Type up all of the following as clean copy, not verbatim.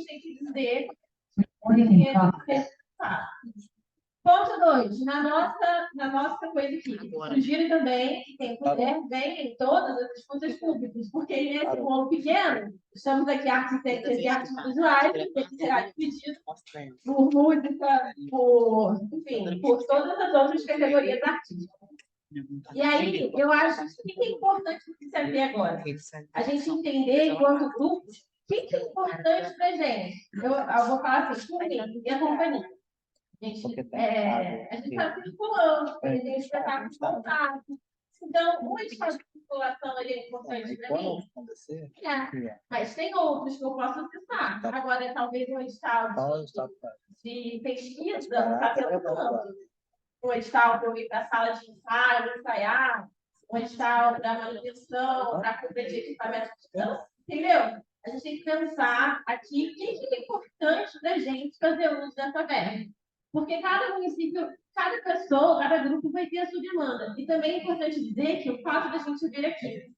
gente tem que dizer que Ponto 2, na nossa coisa aqui, sugiro também que quem puder venha em todas as disputas públicas, porque nesse bolo pequeno, estamos aqui artes cênicas e artes visuais, que será dividido por música, enfim, por todas as outras categorias artísticas. E aí, eu acho que o que é importante se saber agora? A gente entender, enquanto grupos, o que é importante para a gente. Eu vou falar assim, por mim e a companhia. A gente está circulando, a gente tem espetáculo de contato. Então, um estado de circulação é importante para mim. Mas tem outros que eu posso citar. Agora, talvez um estado de pesquisa não está circulando. Um estado para eu ir para a sala de ensaio, ensaiar. Um estado para manutenção, para compra de equipamento de dança. Entendeu? A gente tem que pensar aqui o que é importante para a gente fazer uso dessa verba. Porque cada município, cada pessoa, cada grupo vai ter a sua demanda. E também é importante dizer que o fato da gente vir aqui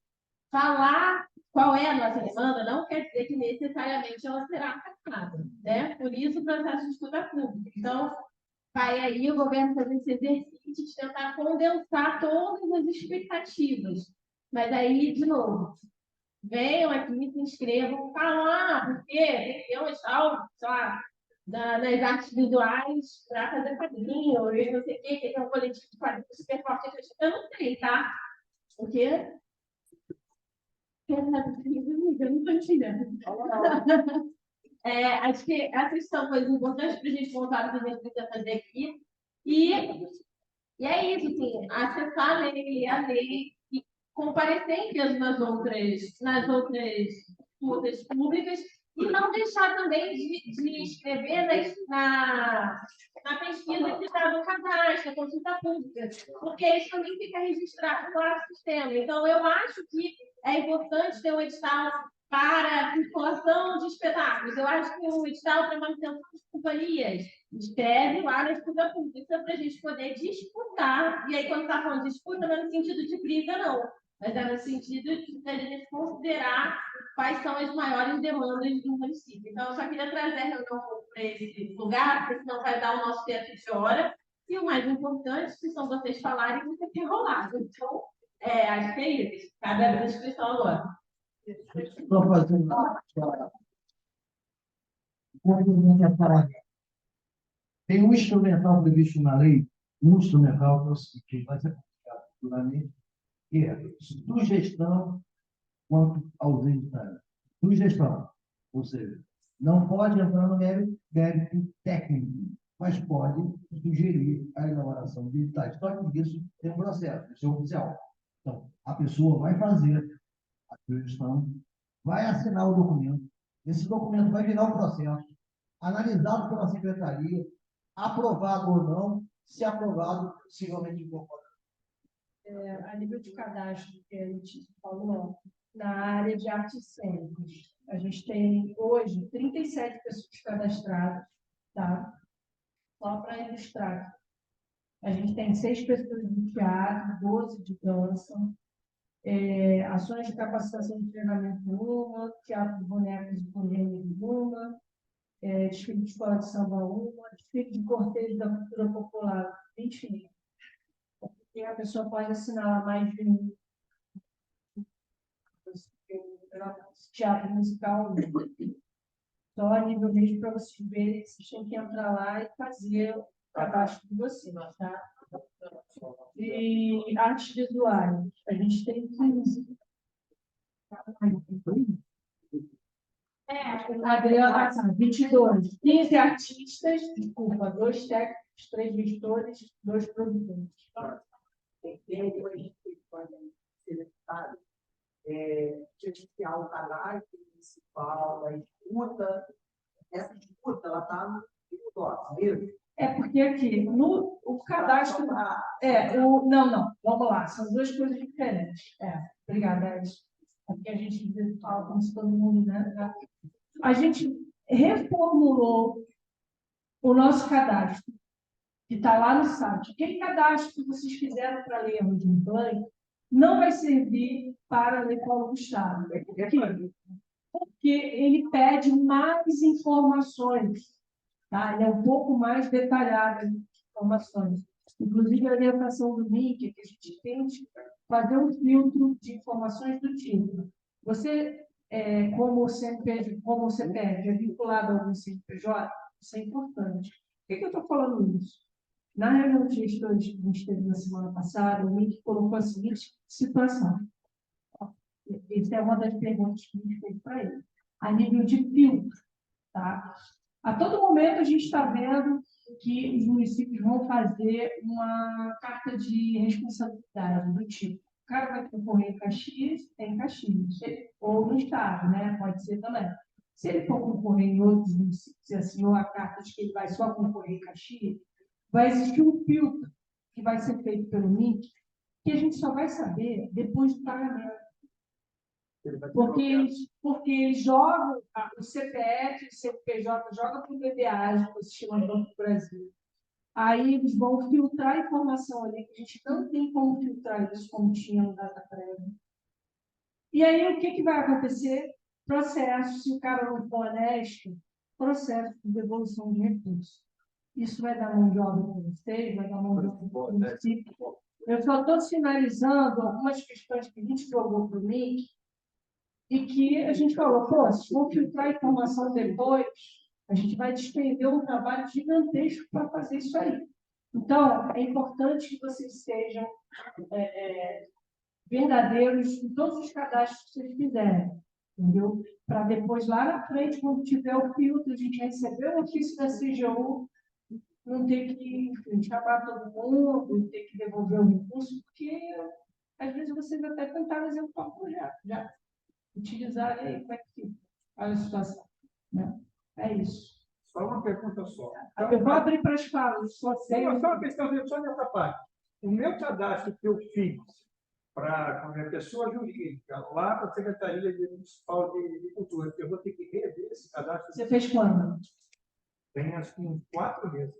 falar qual é a nossa demanda não quer dizer que necessariamente ela será acatada, né? Por isso o processo de escuta pública. Então, vai aí o governo fazer esse exercício de tentar condensar todas as expectativas. Mas aí, de novo, venham aqui, se inscrevam, falar, porque tem que ter um estalo, sei lá, das artes visuais para fazer quadrinho, eu não sei o quê, que tem um coletivo de quadrinhos super forte. Eu não sei, tá? Porque eu não estou entendendo. Acho que essas são coisas importantes para a gente voltar para a gente precisa fazer aqui. E é isso, assim, acessar a lei e comparecer mesmo nas outras disputas públicas e não deixar também de escrever na pesquisa que está no cadastro, na consulta pública, porque isso também fica registrado lá no sistema. Então, eu acho que é importante ter um edital para circulação de espetáculos. Eu acho que um edital para manutenção de companhias escreve lá na disputa pública para a gente poder disputar. E aí, quando está falando de disputa, não é no sentido de briga, não. Mas é no sentido de a gente considerar quais são as maiores demandas do município. Então, eu só queria trazer a reunião para esse lugar, porque senão vai dar o nosso tempo de hora. E o mais importante, se são vocês falarem, você tem rolado. Então, acho que é isso. Cada a inscrição agora. Estou fazendo uma tem um instrumental previsto na lei, um instrumental que vai ser aplicado futuramente, que é sugestão quanto aos editais. Sugestão, ou seja, não pode entrar no mérito técnico, mas pode sugerir a elaboração de editais. Só que isso tem um processo, isso é oficial. Então, a pessoa vai fazer a sugestão, vai assinar o documento, esse documento vai virar o processo, analisado pela secretaria, aprovado ou não, se aprovado, possivelmente incorporado. A nível de cadastro, que a gente falou, na área de artes cênicas, a gente tem hoje 37 pessoas cadastradas, tá? Só para ilustrar. A gente tem 6 pessoas de teatro, 12 de dança, ações de capacitação de treinamento uma, teatro de bonecos e bonecos uma, desfile de escola de samba uma, desfile de cortejo da cultura popular, enfim. Porque a pessoa pode assinar mais de um teatro musical. Só a nível mesmo para vocês verem que vocês têm que entrar lá e fazer o cadastro de vocês, tá? E artes visuais, a gente tem 15. Adriana, 22. 15 artistas, desculpa, 2 técnicos, 3 gestores, 2 produtores. Tem algumas que podem ser necessárias. Gerenciar o cadastro municipal, a escuta. Essa escuta, ela está no DOTS, mesmo? Porque aqui, o cadastro... Não, vamos lá, são 2 coisas diferentes. Obrigada, Edson. Porque a gente fala como se todo mundo... Né? A gente reformulou o nosso cadastro, que está lá no site. Aquele cadastro que vocês fizeram para ler o de Blank não vai servir para ler Paulo Gustavo. Por quê? que ele pede mais informações, tá? Ele é um pouco mais detalhado em informações. Inclusive, a orientação do MIC é que a gente tente fazer um filtro de informações do tipo. Você, como CNPJ, como CPF, é vinculado a algum CNPJ? Isso é importante. Por que eu estou falando isso? Na reunião de gestores que a gente teve na semana passada, o MIC colocou a seguinte situação. Essa é uma das perguntas que a gente fez para ele. A nível de filtro, tá? A todo momento a gente está vendo que os municípios vão fazer uma carta de responsabilidade do tipo. O cara vai concorrer em Caxias, tem Caxias. Ou no estado, né? Pode ser também. Se ele for concorrer em outros municípios e assinou a carta de que ele vai só concorrer em Caxias, vai existir um filtro que vai ser feito pelo MIC, que a gente só vai saber depois do pagamento. Porque eles jogam, o CPF, o CNPJ, joga para o BBA, o Sistema Banco do Brasil. Aí eles vão filtrar a informação ali, que a gente não tem como filtrar isso como tinha no DataPrev. E aí o que vai acontecer? Processo, se o cara não for honesto, processo de devolução de recursos. Isso vai dar mão de obra para vocês, vai dar mão de obra para o município. Eu só estou sinalizando algumas questões que a gente jogou para o MIC, e que a gente falou, pô, se for filtrar a informação depois, a gente vai despender um trabalho gigantesco para fazer isso aí. Então, é importante que vocês sejam verdadeiros em todos os cadastros que vocês fizerem, entendeu? Para depois, lá na frente, quando tiver o filtro, a gente receber o ofício da CGU, não ter que, enfim, chamar todo mundo, ter que devolver o recurso, porque, às vezes, vocês até tentaram executar o projeto, já utilizar aí, como é que fica? Olha a situação. Né? É isso. Só uma pergunta só. Eu vou abrir para as falas. Só uma questão só nessa parte. O meu cadastro que eu fiz para a minha pessoa jurídica, lá para a Secretaria Municipal de Cultura, eu vou ter que rever esse cadastro. Você fez quando? Tem acho que uns 4 meses.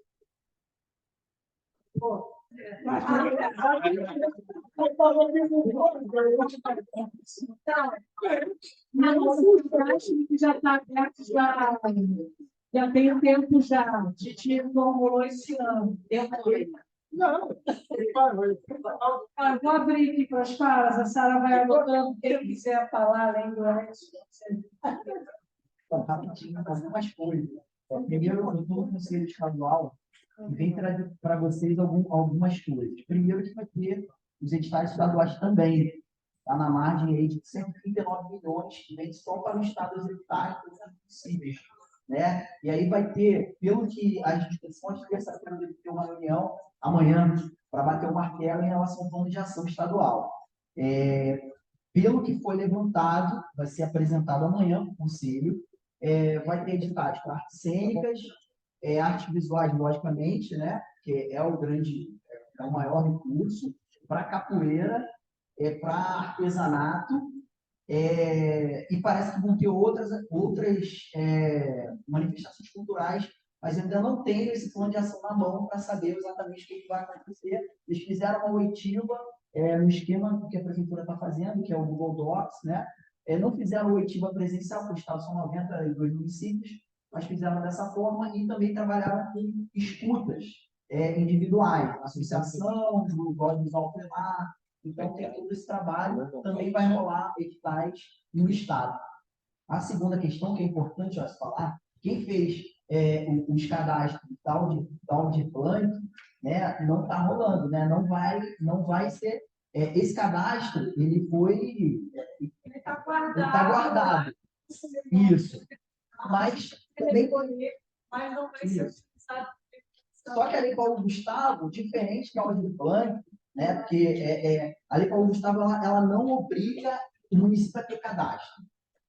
Pô, mas eu acho que já está aberto, já tem um tempo já. A gente não rolou esse ano. Não, Vou abrir aqui para as falas, a Sara vai anotando quem quiser falar além do antes. Rapidinho, algumas coisas. Primeiro, eu estou no Conselho Estadual e vem trazer para vocês algumas coisas. Primeiro, que vai ter os editais estaduais também. Está na margem aí de 139 milhões, que vem só para o estado executar possíveis. Né? E aí vai ter, pelo que as discussões, terça-feira deve ter uma reunião, amanhã, para bater o martelo em relação ao plano de ação estadual. Pelo que foi levantado, vai ser apresentado amanhã para o Conselho, vai ter editais para artes cênicas, artes visuais, logicamente, né? Que é o maior recurso, para capoeira, para artesanato, e parece que vão ter outras manifestações culturais, mas ainda não tenho esse plano de ação na mão para saber exatamente o que vai acontecer. Eles fizeram uma oitiva no esquema que a prefeitura está fazendo, que é o Google Docs, né? Não fizeram oitiva presencial, porque o estado são 92 municípios, mas fizeram dessa forma e também trabalharam com escutas individuais, associação, do Visual Plenar. Então, tem todo esse trabalho, também vai rolar editais no estado. A segunda questão, que é importante se falar, quem fez os cadastros de Aldir Blanc, né, não está rolando, né? Não vai ser. Esse cadastro, ele está guardado. Isso. Mas também. Mas não vai ser utilizado. Só que a Lei Paulo Gustavo, diferente da Aldir Blanc, né, porque a Lei Paulo Gustavo ela não obriga o município a ter cadastro.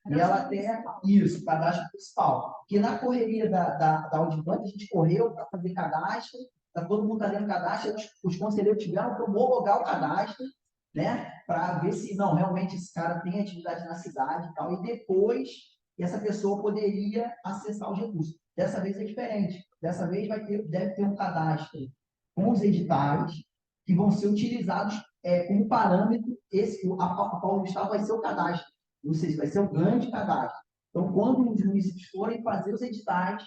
E ela tem isso, cadastro principal. Que na correria da Aldir Blanc, a gente correu para fazer cadastro, todo mundo fazendo cadastro, os conselheiros tiveram para homologar o cadastro, né, para ver se não, realmente esse cara tem atividade na cidade e tal, e depois essa pessoa poderia acessar os recursos. Dessa vez é diferente. Dessa vez deve ter um cadastro com os editais que vão ser utilizados como parâmetro. A Paulo Gustavo vai ser o cadastro, ou seja, vai ser o grande cadastro. Então, quando os municípios forem fazer os editais,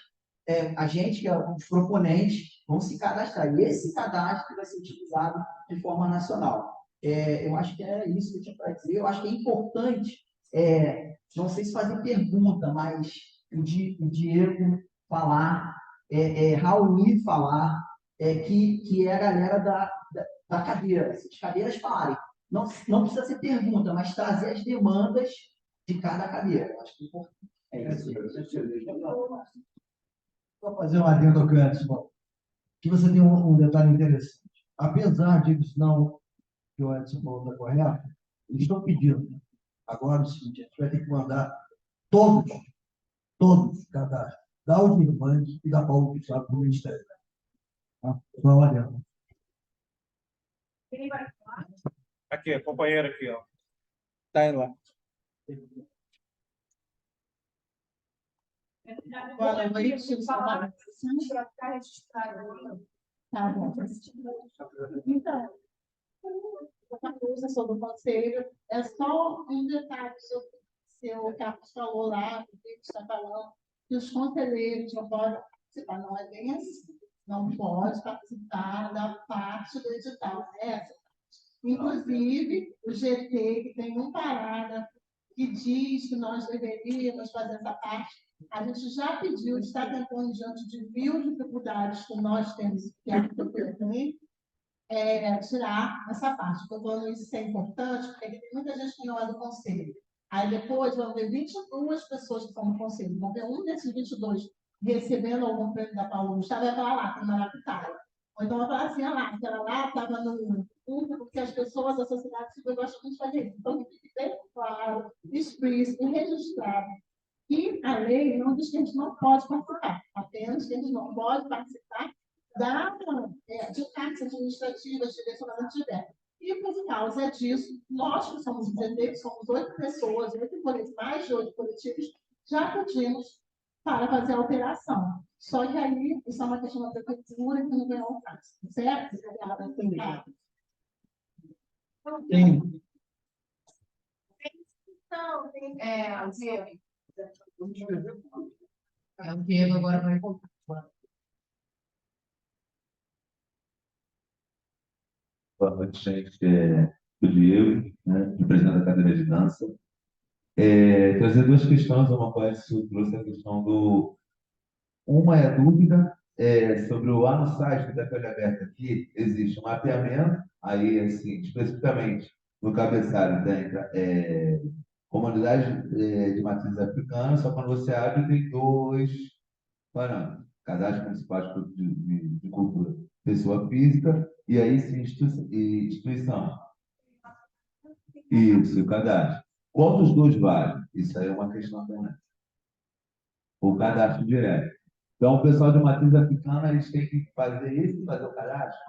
a gente, que é os proponentes, vão se cadastrar. E esse cadastro vai ser utilizado de forma nacional. Eu acho que é isso que eu tinha para dizer. Eu acho que é importante, não sei se fazer pergunta, mas o Diego falar, Raul falar, que é a galera da cadeira, as cadeiras falarem. Não precisa ser pergunta, mas trazer as demandas de cada cadeira. Eu acho que é importante. É isso. Vou fazer um adendo ao que o Edson falou, que você tem um detalhe interessante. Apesar disso, não, que o Edson falou está correto, eles estão pedindo. Agora, o seguinte, a gente vai ter que mandar todos os cadastros da Aldir Blanc e da Paulo Gustavo para o Ministério. Tá? Só um adendo. Quem vai falar? Aqui, a companheira aqui, ó. Tá lá. Boa noite, falar para ficar registrado. Tá bom. Então, uma coisa sobre o conselho, é só um detalhe sobre o que o Carlos falou lá, o que está falando, que os conselheiros não podem participar. Não é bem assim. Não pode participar da parte do edital. Inclusive, o GT, que tem um parágrafo que diz que nós deveríamos fazer essa parte, a gente já pediu, está tentando, diante de mil dificuldades que nós temos que também, tirar essa parte. Estou falando isso é importante, porque tem muita gente que não é do conselho. Aí depois vão ver 22 pessoas que estão no conselho, vão ver um desses 22 recebendo algum prêmio da Paulo Gustavo, vai falar lá, tem Maracutaia. Ou então vai falar assim, lá, aquela lá estava no público, porque as pessoas da sociedade civil gostam muito de fazer isso. Então, tem que ter claro, explícito e registrado. E a lei não diz que a gente não pode participar, apenas que a gente não pode participar de cartas administrativas, de direcionamento de verba. E por causa disso, nós que somos GT, que somos 8 pessoas, 8 coletivos, mais de 8 coletivos, já pedimos para fazer a alteração. Só que aí, isso é uma questão da prefeitura que não ganhou o caso, certo? Sim. Então, o Diego agora vai voltar. Boa noite, gente. O Diego, né, presidente da cadeira de dança. Trazer duas questões, uma coisa que trouxe a questão do... Uma é a dúvida sobre o lá no site que está com ele aberto aqui, existe um mapeamento, aí, assim, especificamente no cabeçalho tem comunidade de matriz africana, só quando você abre tem dois parâmetros. Cadastro municipal de cultura, pessoa física, e aí sim instituição. Isso, o cadastro. Qual dos dois vale? Isso aí é uma questão também. O cadastro direto. Então, o pessoal de matriz africana, eles têm que fazer isso e fazer o cadastro?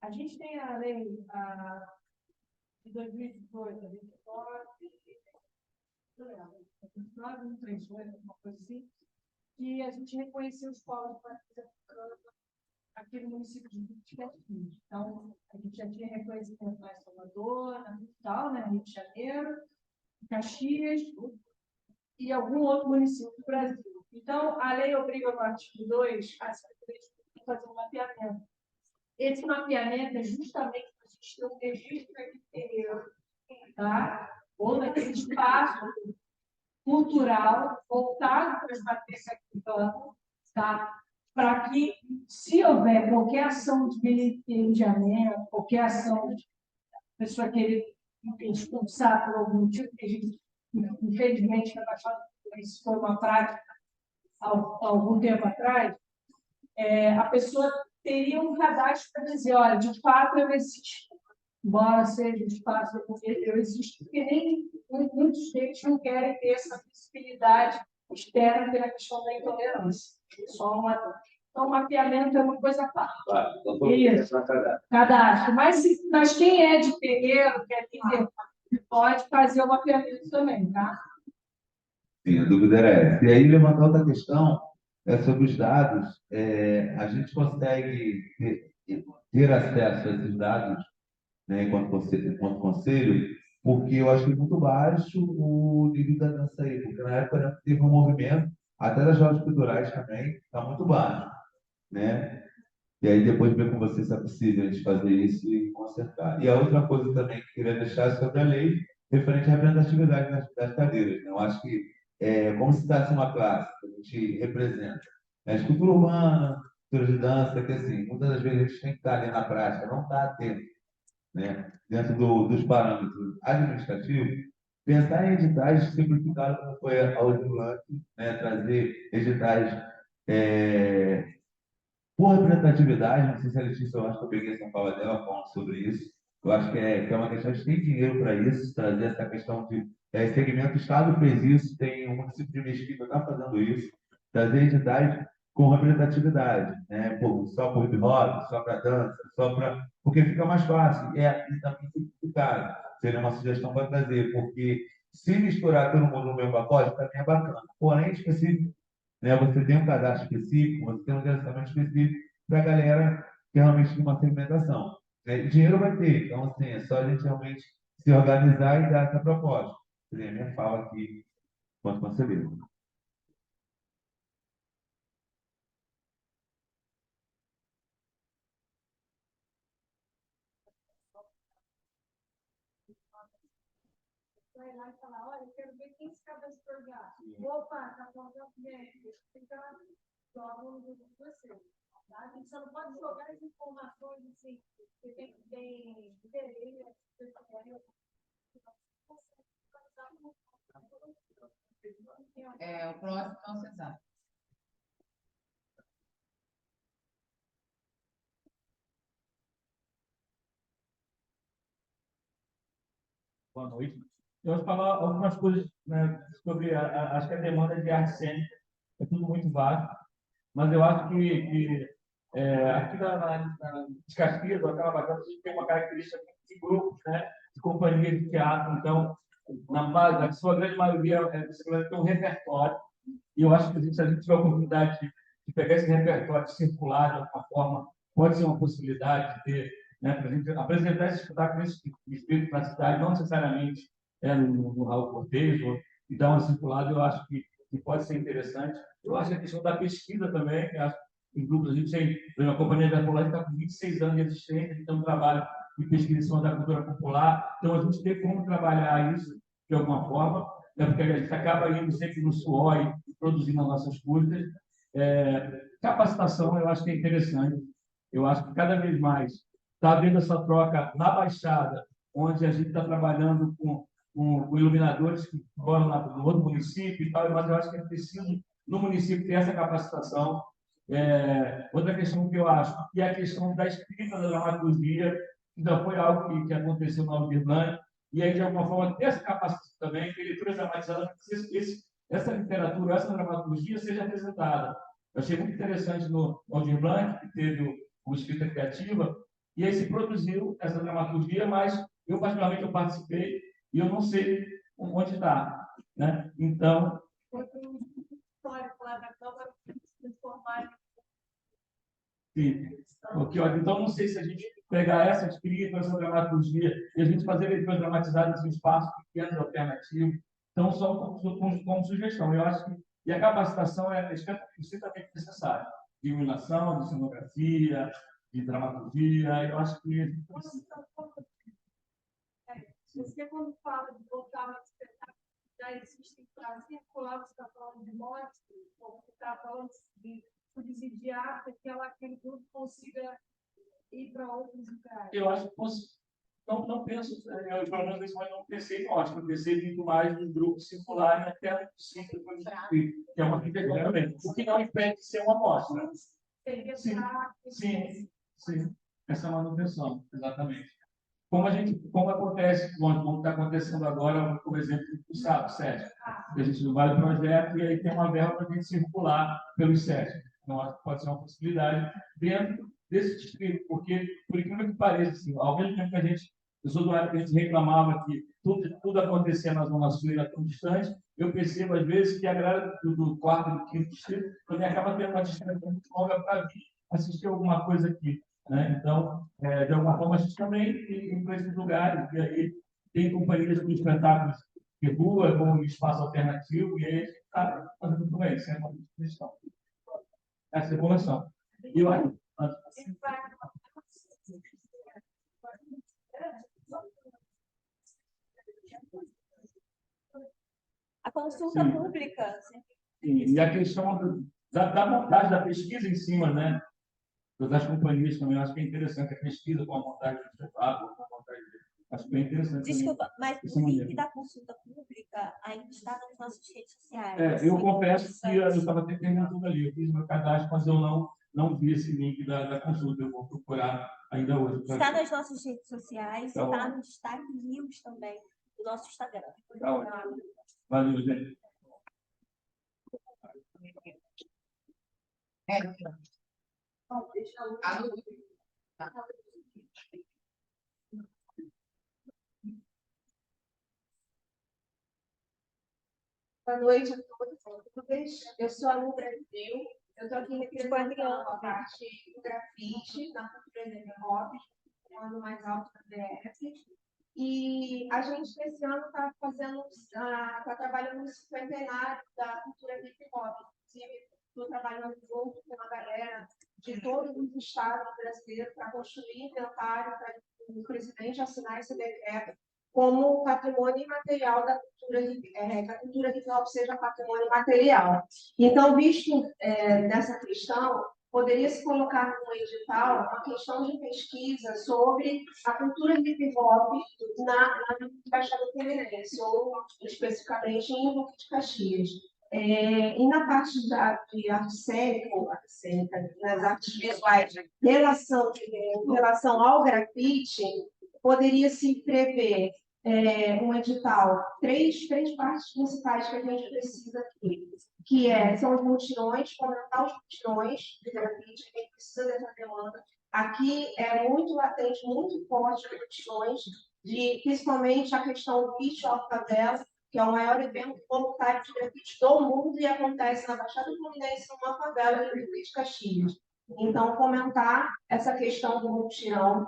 A gente tem a lei de 2018, a 29, uma coisa assim, que a gente reconheceu os povos de matriz africana aqui no município de Rio. Então, a gente já tinha reconhecimento lá em Salvador, na capital, né, Rio de Janeiro, Caxias e algum outro município do Brasil. Então, a lei obriga no artigo 2 a fazer um mapeamento. Esse mapeamento é justamente para a gente ter um registro daquele terreno, tá? Ou naquele espaço cultural voltado para as matrizes africanas, tá? Para que, se houver qualquer ação de vilipendiamento, qualquer ação de pessoa querer expulsar por algum motivo, que a gente, infelizmente, na Baixada, isso foi uma prática há algum tempo atrás, a pessoa teria um cadastro para dizer, olha, de fato eu existo, embora seja um espaço eu existo, porque nem muitos deles não querem ter essa visibilidade externa pela questão da intolerância. Então, o mapeamento é uma coisa fácil. Isso, cadastro. Mas quem é de terreiro, quer dizer, pode fazer o mapeamento também, tá? Sim, a dúvida era essa. E aí, levantar outra questão sobre os dados. A gente consegue ter acesso a esses dados né, enquanto conselho, porque eu achei muito baixo o nível da dança aí, porque na época, né, teve um movimento, até das jogos culturais também, está muito baixo, né? E aí depois ver com você se é possível a gente fazer isso e consertar. E a outra coisa também que eu queria deixar é sobre a lei referente à representatividade das cadeiras, né? Eu acho que é como se desse uma classe que a gente representa. A escultura urbana, cultura de dança, que assim, muitas das vezes a gente tem que estar ali na prática, não está atento, né? Dentro dos parâmetros administrativos, pensar em editais simplificados, como foi a Audilante, né? Trazer editais por representatividade, não sei se a Letícia, eu acho que eu peguei essa fala dela falando sobre isso. Eu acho que é uma questão de ter dinheiro para isso, trazer essa questão de segmento. O Estado fez isso, tem o município de Mesquita que está fazendo isso, trazer entidades com representatividade, né? Pô, só para o hip hop, só para dança, só para. Porque fica mais fácil, e também simplificado. Seria uma sugestão para trazer, porque se misturar todo mundo no mesmo pacote, também é bacana. Porém, específico, né? Você tem um cadastro específico, você tem um direcionamento específico para a galera que realmente tem uma segmentação. Né? Dinheiro vai ter, então assim, é só a gente realmente se organizar e dar essa proposta. Seria a minha fala aqui enquanto conselheiro. Vai lá e falar, olha, eu quero ver quem se cadastrou já. Opa, tá faltando gente. Fica logo no grupo de vocês. Tá? A gente só não pode jogar as informações assim, que tem interesse. É, o próximo não se sabe. Boa noite. Eu vou falar algumas coisas, né, sobre acho que a demanda de arte cênica é tudo muito vasto, mas eu acho que aqui na de Caxias, ou aquela bacana, a gente tem uma característica de grupos, né, de companhias de teatro. Então, na sua grande maioria, você vai ter um repertório, e eu acho que se a gente tiver a oportunidade de pegar esse repertório, de circular de alguma forma, pode ser uma possibilidade de ter, né, para a gente apresentar esse espetáculo nesse espírito para a cidade, não necessariamente no Raul Cortez, e dar uma circulada, eu acho que pode ser interessante. Eu acho que a questão da pesquisa também, eu acho que em grupos a gente tem, por exemplo, a Companhia da Popular está com 26 anos de existência, a gente tem um trabalho de pesquisa em cima da cultura popular, então a gente tem como trabalhar isso de alguma forma, né, porque a gente acaba indo sempre no suor e produzindo as nossas custas. Capacitação, eu acho que é interessante. Eu acho que cada vez mais está havendo essa troca na Baixada, onde a gente está trabalhando com iluminadores que moram no outro município e tal, mas eu acho que é preciso, no município, ter essa capacitação. Outra questão que eu acho, que é a questão da escrita da dramaturgia, que já foi algo que aconteceu na Alvirlândia, e aí, de alguma forma, ter essa capacidade também, que leitura dramatizada, essa literatura, essa dramaturgia seja apresentada. Eu achei muito interessante no Aldir Blanc, que teve o Escrita Criativa, e aí se produziu essa dramaturgia, mas eu, particularmente, eu participei e eu não sei onde está. Né? Então. Sim. Então, não sei se a gente pegar essa escrita, essa dramaturgia, e a gente fazer leituras dramatizadas em espaços pequenos, alternativos. Então, só como sugestão. Eu acho que e a capacitação é estritamente necessária. De iluminação, de cenografia, de dramaturgia. Eu acho que. Você, quando fala de voltar ao espetáculo, já existem para circular, você está falando de morte, ou você está falando de subsidiar para que aquele grupo consiga ir para outros lugares? Eu acho que não penso, eu pelo menos nesse momento não pensei em morte, eu pensei muito mais no grupo circular e até no ciclo, que é uma questão também. O que não impede de ser uma amostra. Sim. Essa manutenção, exatamente. Como acontece, como está acontecendo agora, por exemplo, o SAP, SESC, que a gente não vai no projeto e aí tem uma verba para a gente circular pelo SESC. Então, acho que pode ser uma possibilidade dentro desse distrito, porque, por incrível que pareça, assim, ao mesmo tempo que eu sou do área que a gente reclamava que tudo acontecia na Zona Sul e era tão distante, eu percebo, às vezes, que a galera do quarto e do quinto distrito também acaba tendo uma distância muito longa para vir assistir alguma coisa aqui. né? Então, de alguma forma, a gente também tem para esses lugares, e aí tem companhias de espetáculos de rua, com espaço alternativo, e aí a gente está fazendo com eles, sem uma questão. Essa evolução. E eu acho. A consulta Sim. pública. E a questão da montagem da pesquisa em cima, né? Das companhias também, eu acho que é interessante a pesquisa com a montagem do espetáculo, com a montagem. Acho bem interessante. Desculpa, mas esse o link modelo. da consulta pública ainda está nas nossas redes sociais. Eu confesso que eu estava até perguntando ali, eu fiz meu cadastro, mas eu não vi esse link da consulta. Eu vou procurar ainda hoje. Está nas nossas redes sociais, Tá está bom. no destaque news também do nosso Instagram. Tá ótimo. Valeu, gente. Boa noite a todos. Eu sou a Lu Brasil. Eu estou aqui representando a parte do grafite na cultura de hip-hop, no mais alto da DF. E a gente, nesse ano, está trabalhando no cinquentenário da cultura hip-hop. Inclusive, estou trabalhando junto com uma galera de todos os estados brasileiros para construir inventário, para o presidente assinar esse decreto como patrimônio imaterial da cultura, que a cultura hip-hop seja patrimônio material. Então, visto nessa questão, poderia se colocar no edital uma questão de pesquisa sobre a cultura hip-hop na Baixada Fluminense, ou especificamente em Duque de Caxias. E na parte de arte cênica, nas artes visuais, em relação ao grafite, poderia se prever um edital, três partes principais que a gente precisa aqui, são os mutirões, fomentar os mutirões de grafite, a gente precisa dessa demanda. Aqui é muito latente, muito forte os mutirões, principalmente a questão do Beach of Favela, que é o maior evento voluntário de grafite do mundo e acontece na Baixada Fluminense, numa favela de Duque de Caxias. Então, fomentar essa questão do mutirão,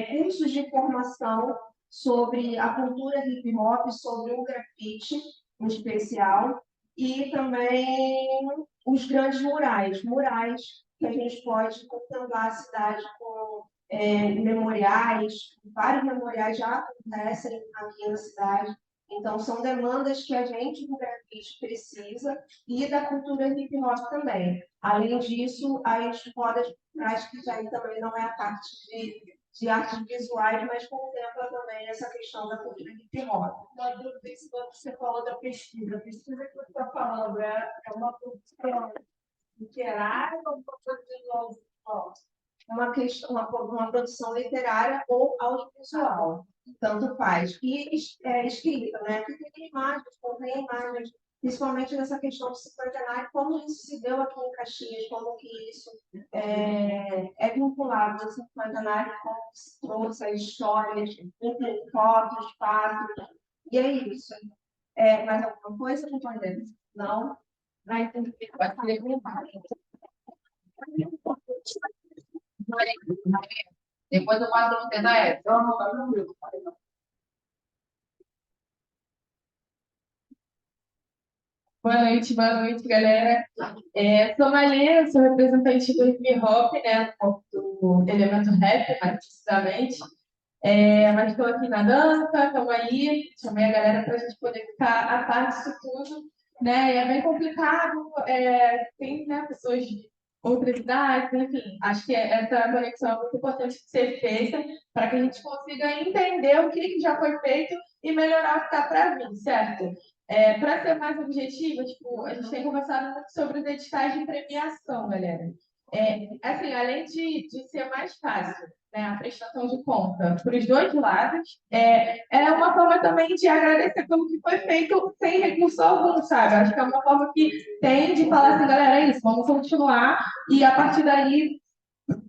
cursos de formação sobre a cultura hip-hop, sobre o grafite, em especial, e também os grandes murais que a gente pode contemplar a cidade com memoriais, vários memoriais já acontecem aqui na cidade. Então, são demandas que a gente do grafite precisa e da cultura hip-hop também. Além disso, a escola de práticas aí também não é a parte de artes visuais, mas contempla também essa questão da cultura hip-hop. Uma dúvida se você falou da pesquisa. A pesquisa que você está falando é uma produção literária ou uma produção audiovisual? Uma produção literária ou audiovisual, tanto faz. E escrita, né? Que tem imagens, contém imagens, principalmente nessa questão do cinquentenário, como isso se deu aqui em Caxias, como que isso é vinculado ao cinquentenário, como se trouxe as histórias, enfim, fotos, fatos, e é isso. Mais alguma coisa, companheiro? Não? Vai entender. Vai perguntar. Depois eu mando no PDF. Boa noite, galera. Sou Malena, sou representante do hip hop, né, do elemento rap, mais precisamente. Mas estou aqui na dança, estamos aí, chamei a galera para a gente poder ficar a par disso tudo, né? E é bem complicado, tem, né, pessoas de outras idades, enfim. Acho que essa conexão é muito importante de ser feita para que a gente consiga entender o que já foi feito e melhorar o que está para vir, certo? Para ser mais objetivo, tipo, a gente tem conversado muito sobre os editais de premiação, galera. Assim, além de ser mais fácil, né, a prestação de conta para os dois lados, é uma forma também de agradecer pelo que foi feito sem recurso algum, sabe? Acho que é uma forma que tem de falar assim, galera, é isso, vamos continuar, e a partir daí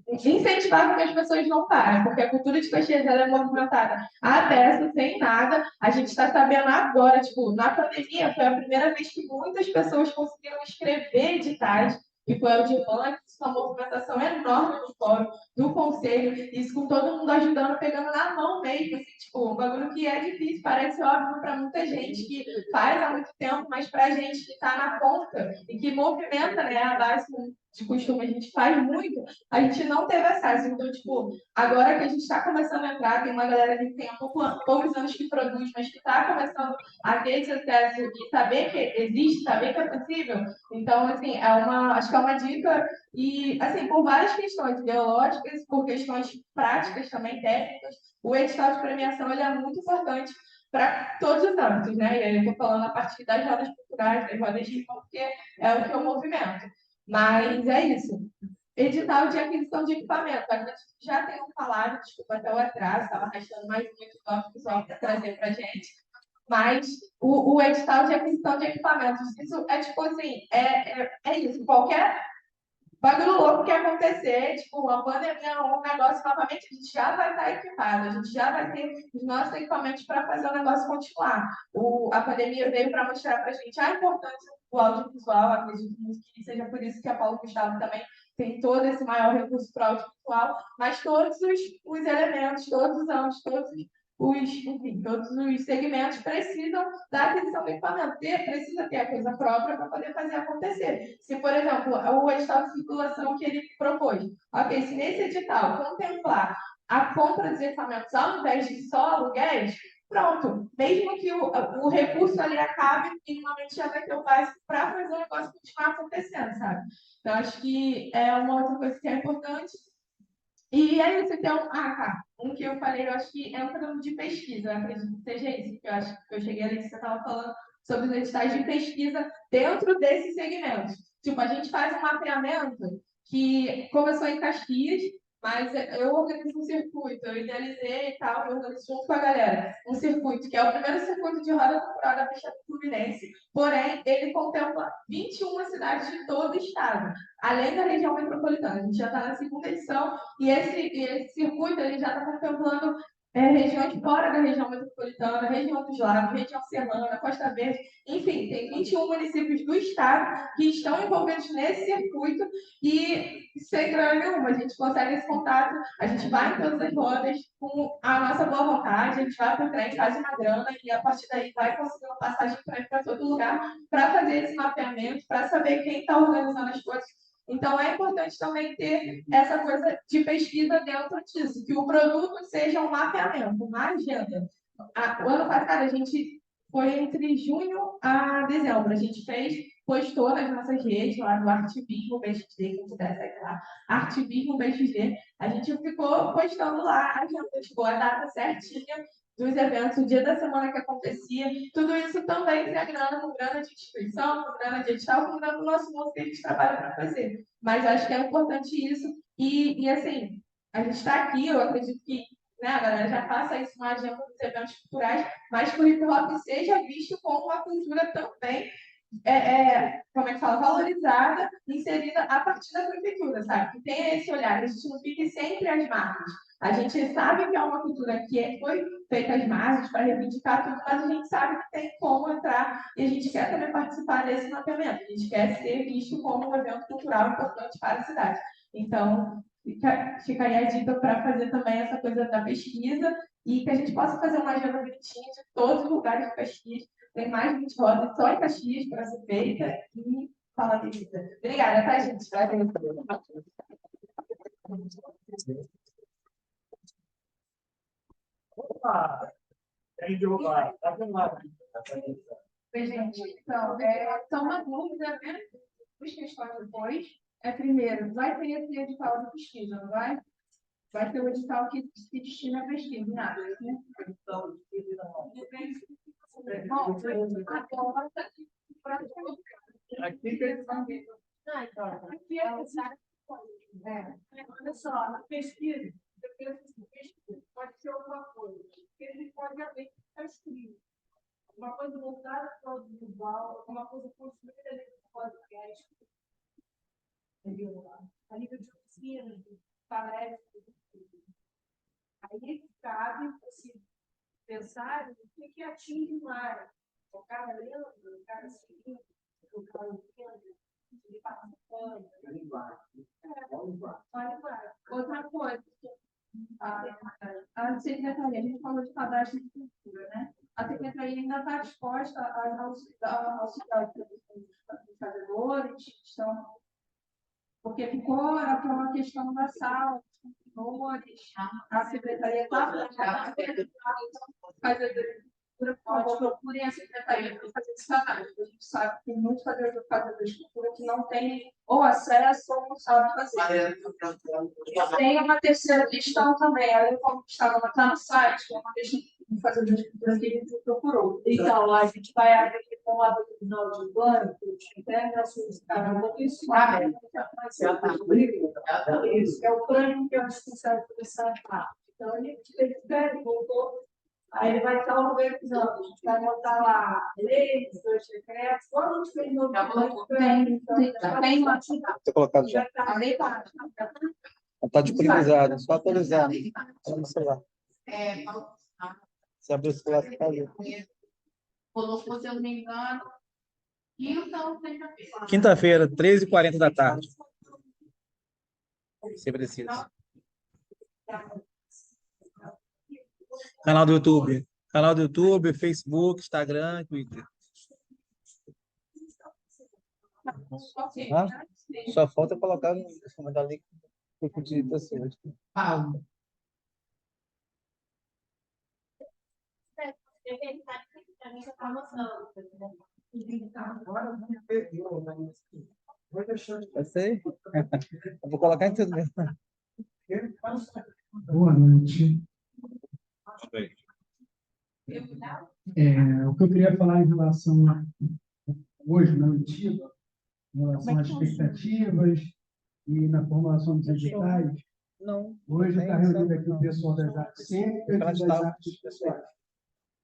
incentivar com que as pessoas não parem, porque a cultura de Caxias ela é movimentada a peça, sem nada. A gente está sabendo agora, tipo, na pandemia foi a primeira vez que muitas pessoas conseguiram escrever editais que foi o Divan, que isso é uma movimentação enorme do fórum, do conselho, isso com todo mundo ajudando, pegando na mão mesmo, assim, tipo, um bagulho que é difícil, parece óbvio para muita gente que faz há muito tempo, mas para a gente que está na ponta e que movimenta, né, a base de costume, a gente faz muito, a gente não teve acesso. Então, tipo, agora que a gente está começando a entrar, tem uma galera que tem há poucos anos que produz, mas que está começando a ter esse acesso e saber que existe, saber que é possível. Então, assim, acho que é uma dica e, assim, por várias questões ideológicas, por questões práticas também, técnicas, o edital de premiação ele é muito importante para todos os âmbitos, né? E aí eu estou falando a partir das rodas culturais, das rodas de rima, porque é o que eu movimento. Mas é isso. Edital de aquisição de equipamento. A gente já tem falado, desculpa até o atraso, estava arrastando mais muito tópicos para trazer para a gente. Mas o edital de aquisição de equipamentos, isso é tipo assim, é isso. Qualquer bagulho louco que acontecer, tipo, uma pandemia ou um negócio novamente, a gente já vai estar equipado, a gente já vai ter os nossos equipamentos para fazer o negócio continuar. A pandemia veio para mostrar para a gente a importância do audiovisual, acredito muito que seja por isso que a Paulo Gustavo também tem todo esse maior recurso para o audiovisual, mas todos os elementos, todos os âmbitos, enfim, todos os segmentos precisam da aquisição do equipamento, precisa ter a coisa própria para poder fazer acontecer. Se, por exemplo, o edital de circulação que ele propôs, ok, se nesse edital contemplar a compra dos equipamentos ao invés de só aluguéis, pronto, mesmo que o recurso ali acabe, minimamente já vai ter o básico para fazer o negócio continuar acontecendo, sabe? Então, acho que é uma outra coisa que é importante. E é isso, então, um que eu falei, eu acho que é um programa de pesquisa, eu acredito que seja isso, que eu acho que eu cheguei ali que você estava falando sobre os editais de pesquisa dentro desses segmentos. Tipo, a gente faz um mapeamento que começou em Caxias, mas eu organizo um circuito, eu idealizei e tal, eu organizo junto com a galera um circuito, que é o primeiro circuito de roda cultural da Baixada Fluminense, porém, ele contempla 21 cidades de todo o estado, além da região metropolitana. A gente já está na segunda edição, e esse circuito ele já está contemplando regiões fora da região metropolitana, região dos lagos, região serrana, Costa Verde, enfim, tem 21 municípios do estado que estão envolvidos nesse circuito e, sem grana nenhuma, a gente consegue esse contato, a gente vai em todas as rodas com a nossa boa vontade, a gente vai para o trem, faz uma grana e a partir daí vai conseguindo passagem para todo lugar para fazer esse mapeamento, para saber quem está organizando as coisas. Então, é importante também ter essa coisa de pesquisa dentro disso, que o produto seja um mapeamento, uma agenda. O ano passado, a gente foi entre junho a dezembro, a gente postou nas nossas redes, lá do Artivismo BXG, quem puder segue lá, Artivismo BXG, a gente ficou postando lá a agenda, tipo, a data certinha dos eventos, o dia da semana que acontecia, tudo isso também integrando com grana de instituição, com grana de edital, com grana do nosso bolso que a gente trabalha para fazer. Mas acho que é importante isso. E assim, a gente está aqui, eu acredito que né, a galera já faça isso na agenda dos eventos culturais, mas que o hip hop seja visto como uma cultura também, como é que fala, valorizada, inserida a partir da prefeitura, sabe? Que tenha esse olhar, que a gente não fique sempre às margens. A gente sabe que é uma cultura que foi feita às margens para reivindicar tudo, mas a gente sabe que tem como entrar e a gente quer também participar desse mapeamento. A gente quer ser visto como um evento cultural importante para a cidade. Então, fica aí a dica para fazer também essa coisa da pesquisa e que a gente possa fazer uma agenda bonitinha de todos os lugares de pesquisa. Tem mais de 20 rodas só em Caxias para ser feita e fala de vida. Obrigada, tá, gente? Opa! Tá vendo lá? Bem, gente, então, são uma dúvida, né? As questões depois. Primeiro, vai ter esse edital de pesquisa, não vai? Vai ter o edital que se destina à pesquisa, nada, né? Bom, agora, Aqui que eles vão ver. aqui olha só, a pesquisa, pode ser alguma coisa, que ele pode haver que está escrito. Uma coisa voltada para o audiovisual, uma coisa construída dentro do podcast, entendeu? A nível de oficina, de palestras, aí cabe assim, pensar o que atinge mais. O cara lendo, o cara seguindo, o cara ouvindo, Outra coisa, a secretaria, a gente falou de cadastro de cultura, né? A secretaria ainda está disposta a auxiliar os fazedores, estão, porque ficou aquela questão da sala, dos computadores, a secretaria está fazedores de cultura, por favor, procurem a secretaria para fazer esse cadastro. A gente sabe que tem muitos fazedores de cultura que não têm ou acesso ou não sabem fazer. Tem uma terceira questão também, além como estava no site, que é uma questão de fazer de cultura que ele procurou. Então, a gente vai abrir com a divisão de banco, até na sua escala, isso isso é o plano que eu responsável por essa parte. Então, ele fez, voltou. Aí ele vai estar organizando, a gente vai montar lá leis, dois decretos, quando a gente fez no tem uma Estou colocado já. Está disponibilizado, só atualizar. No celular. Se abrir o celular, fica ali. Colocou, se eu não me engano, quinta-feira. Quinta-feira, 13h40 da tarde. Se precisa. Canal do YouTube. Canal do YouTube, Facebook, Instagram, Twitter. Ah, só falta colocar no comentário ali grupo de pessoas. Paulo. Eu sei. Eu vou colocar em tudo mesmo. Boa noite. O que eu queria falar em relação a hoje, na antiga, em relação às expectativas e na formulação dos editais, Não. hoje está reunido aqui o pessoal das artes cênicas e das artes pessoais.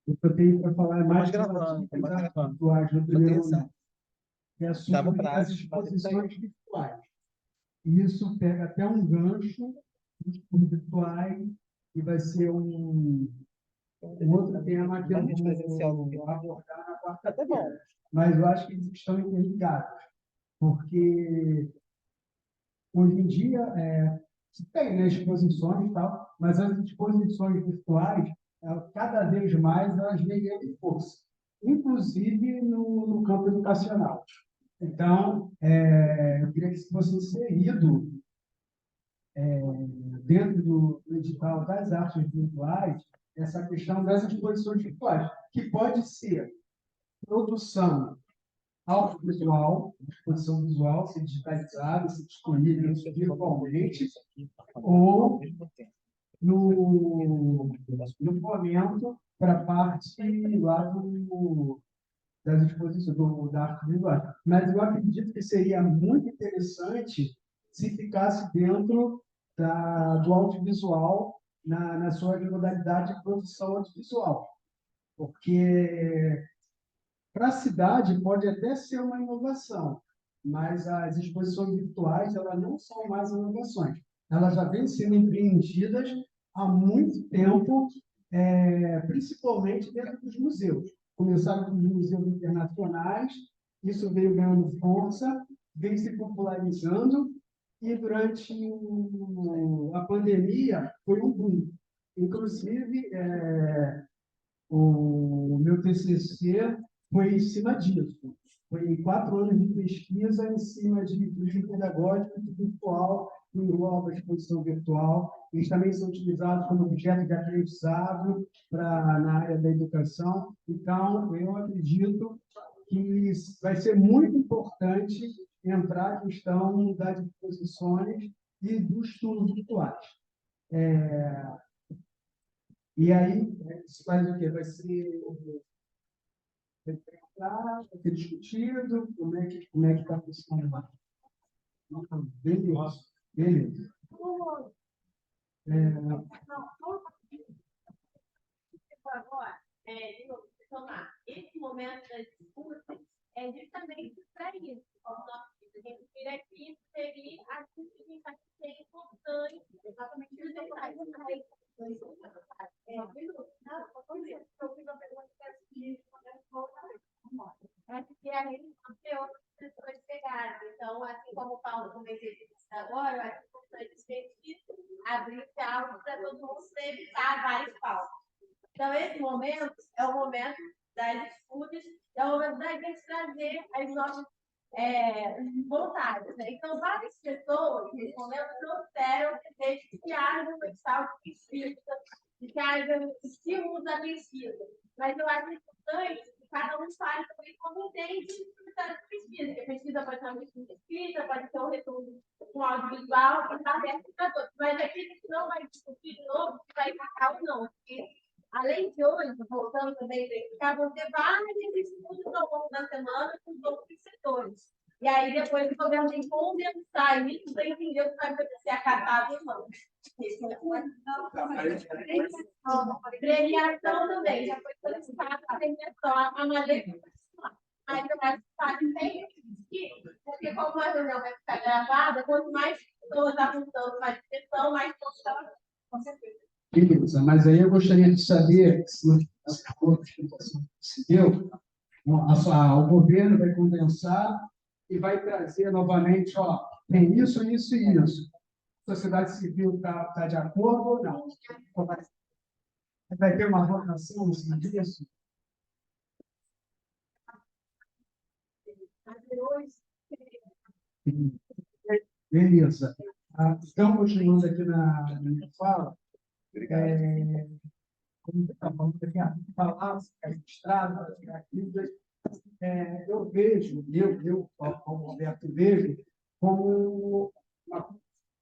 O que eu tenho para falar é mais gravando, das artes virtuais no primeiro momento, que é sobre as exposições virtuais. E isso pega até um gancho dos virtuais e vai ser um outro tema que eu vou abordar na quarta-feira. Mas eu acho que eles estão interligados, porque hoje em dia se tem, né, exposições e tal, mas as exposições virtuais, cada vez mais elas vêm ganhando força, inclusive no campo educacional. Então, eu queria que isso fosse inserido dentro do edital das artes virtuais, essa questão das exposições virtuais, que pode ser produção audiovisual, exposição visual, ser digitalizada, ser disponível virtualmente, ou no fomento para a parte lá das exposições, da arte visual. Mas eu acredito que seria muito interessante se ficasse dentro do audiovisual, na sua modalidade de produção audiovisual. Porque para a cidade pode até ser uma inovação, mas as exposições virtuais elas não são mais inovações. Elas já vêm sendo empreendidas há muito tempo, principalmente dentro dos museus. Começaram com os museus internacionais, isso veio ganhando força, vem se popularizando, e durante a pandemia foi um boom. Inclusive, o meu TCC foi em cima disso. Foi 4 anos de pesquisa em cima de turismo pedagógico e virtual, que envolve a exposição virtual. Eles também são utilizados como objeto de aprendizado na área da educação. Então, eu acredito que vai ser muito importante entrar a questão das exposições e dos tours virtuais. E aí, isso faz o quê? Vai ser discutido, como é que está funcionando lá. Beleza. Beleza. Tomar esse momento das disputas é justamente para isso. Como nós a gente vir aqui inserir aquilo que a gente acha que é importante, exatamente o que a gente faz. Acho que a gente tem outras pessoas pegadas. Então, eu comecei a agora, eu acho importante abrir esse algo para todo mundo evitar vários pautas. Então, esse momento é o momento das disputas, é o momento da gente trazer as nossas vontades. Né? Então, várias pessoas, nesse momento, trouxeram desejos que haja um edital de pesquisa, que haja estímulos da pesquisa. Mas eu acho importante que cada um fale também como entende o edital de pesquisa, que a pesquisa pode ser uma pesquisa escrita, pode ser um retorno com audiovisual, que está aberto para todos. Mas aqui a gente não vai discutir de novo se vai marcar ou não, porque além de hoje, voltando também a verificar, vão ter vários estudos ao longo da semana com os outros setores. E aí, depois, o governo tem que condensar isso para entender o que vai acontecer a cada demanda. Premiação também, já foi solicitada a premiação, a maneira. Mas eu acho que faz bem que, porque como a reunião vai ficar gravada, quanto mais pessoas apontando mais questão, mais pessoas, com certeza. Beleza, mas aí eu gostaria de saber se deu, o governo vai condensar e vai trazer novamente, ó, tem isso, isso e isso. A sociedade civil está de acordo ou não? Vai ter uma votação em cima disso? Beleza. Então, continuando aqui na minha fala, como acabamos de falar, registrado, eu vejo, como Roberto, vejo como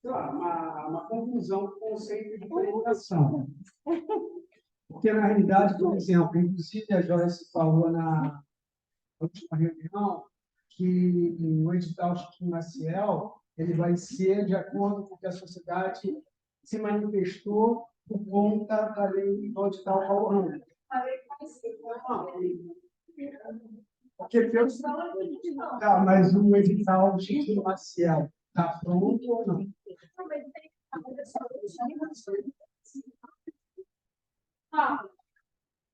uma conclusão do conceito de comunicação. Porque, na realidade, por exemplo, inclusive a Joyce falou na última reunião que o edital Chiquinho Maciel ele vai ser de acordo com o que a sociedade se manifestou por conta da lei do edital Paulo Ramos. Porque tá, mas o edital Chiquinho Maciel está pronto ou não?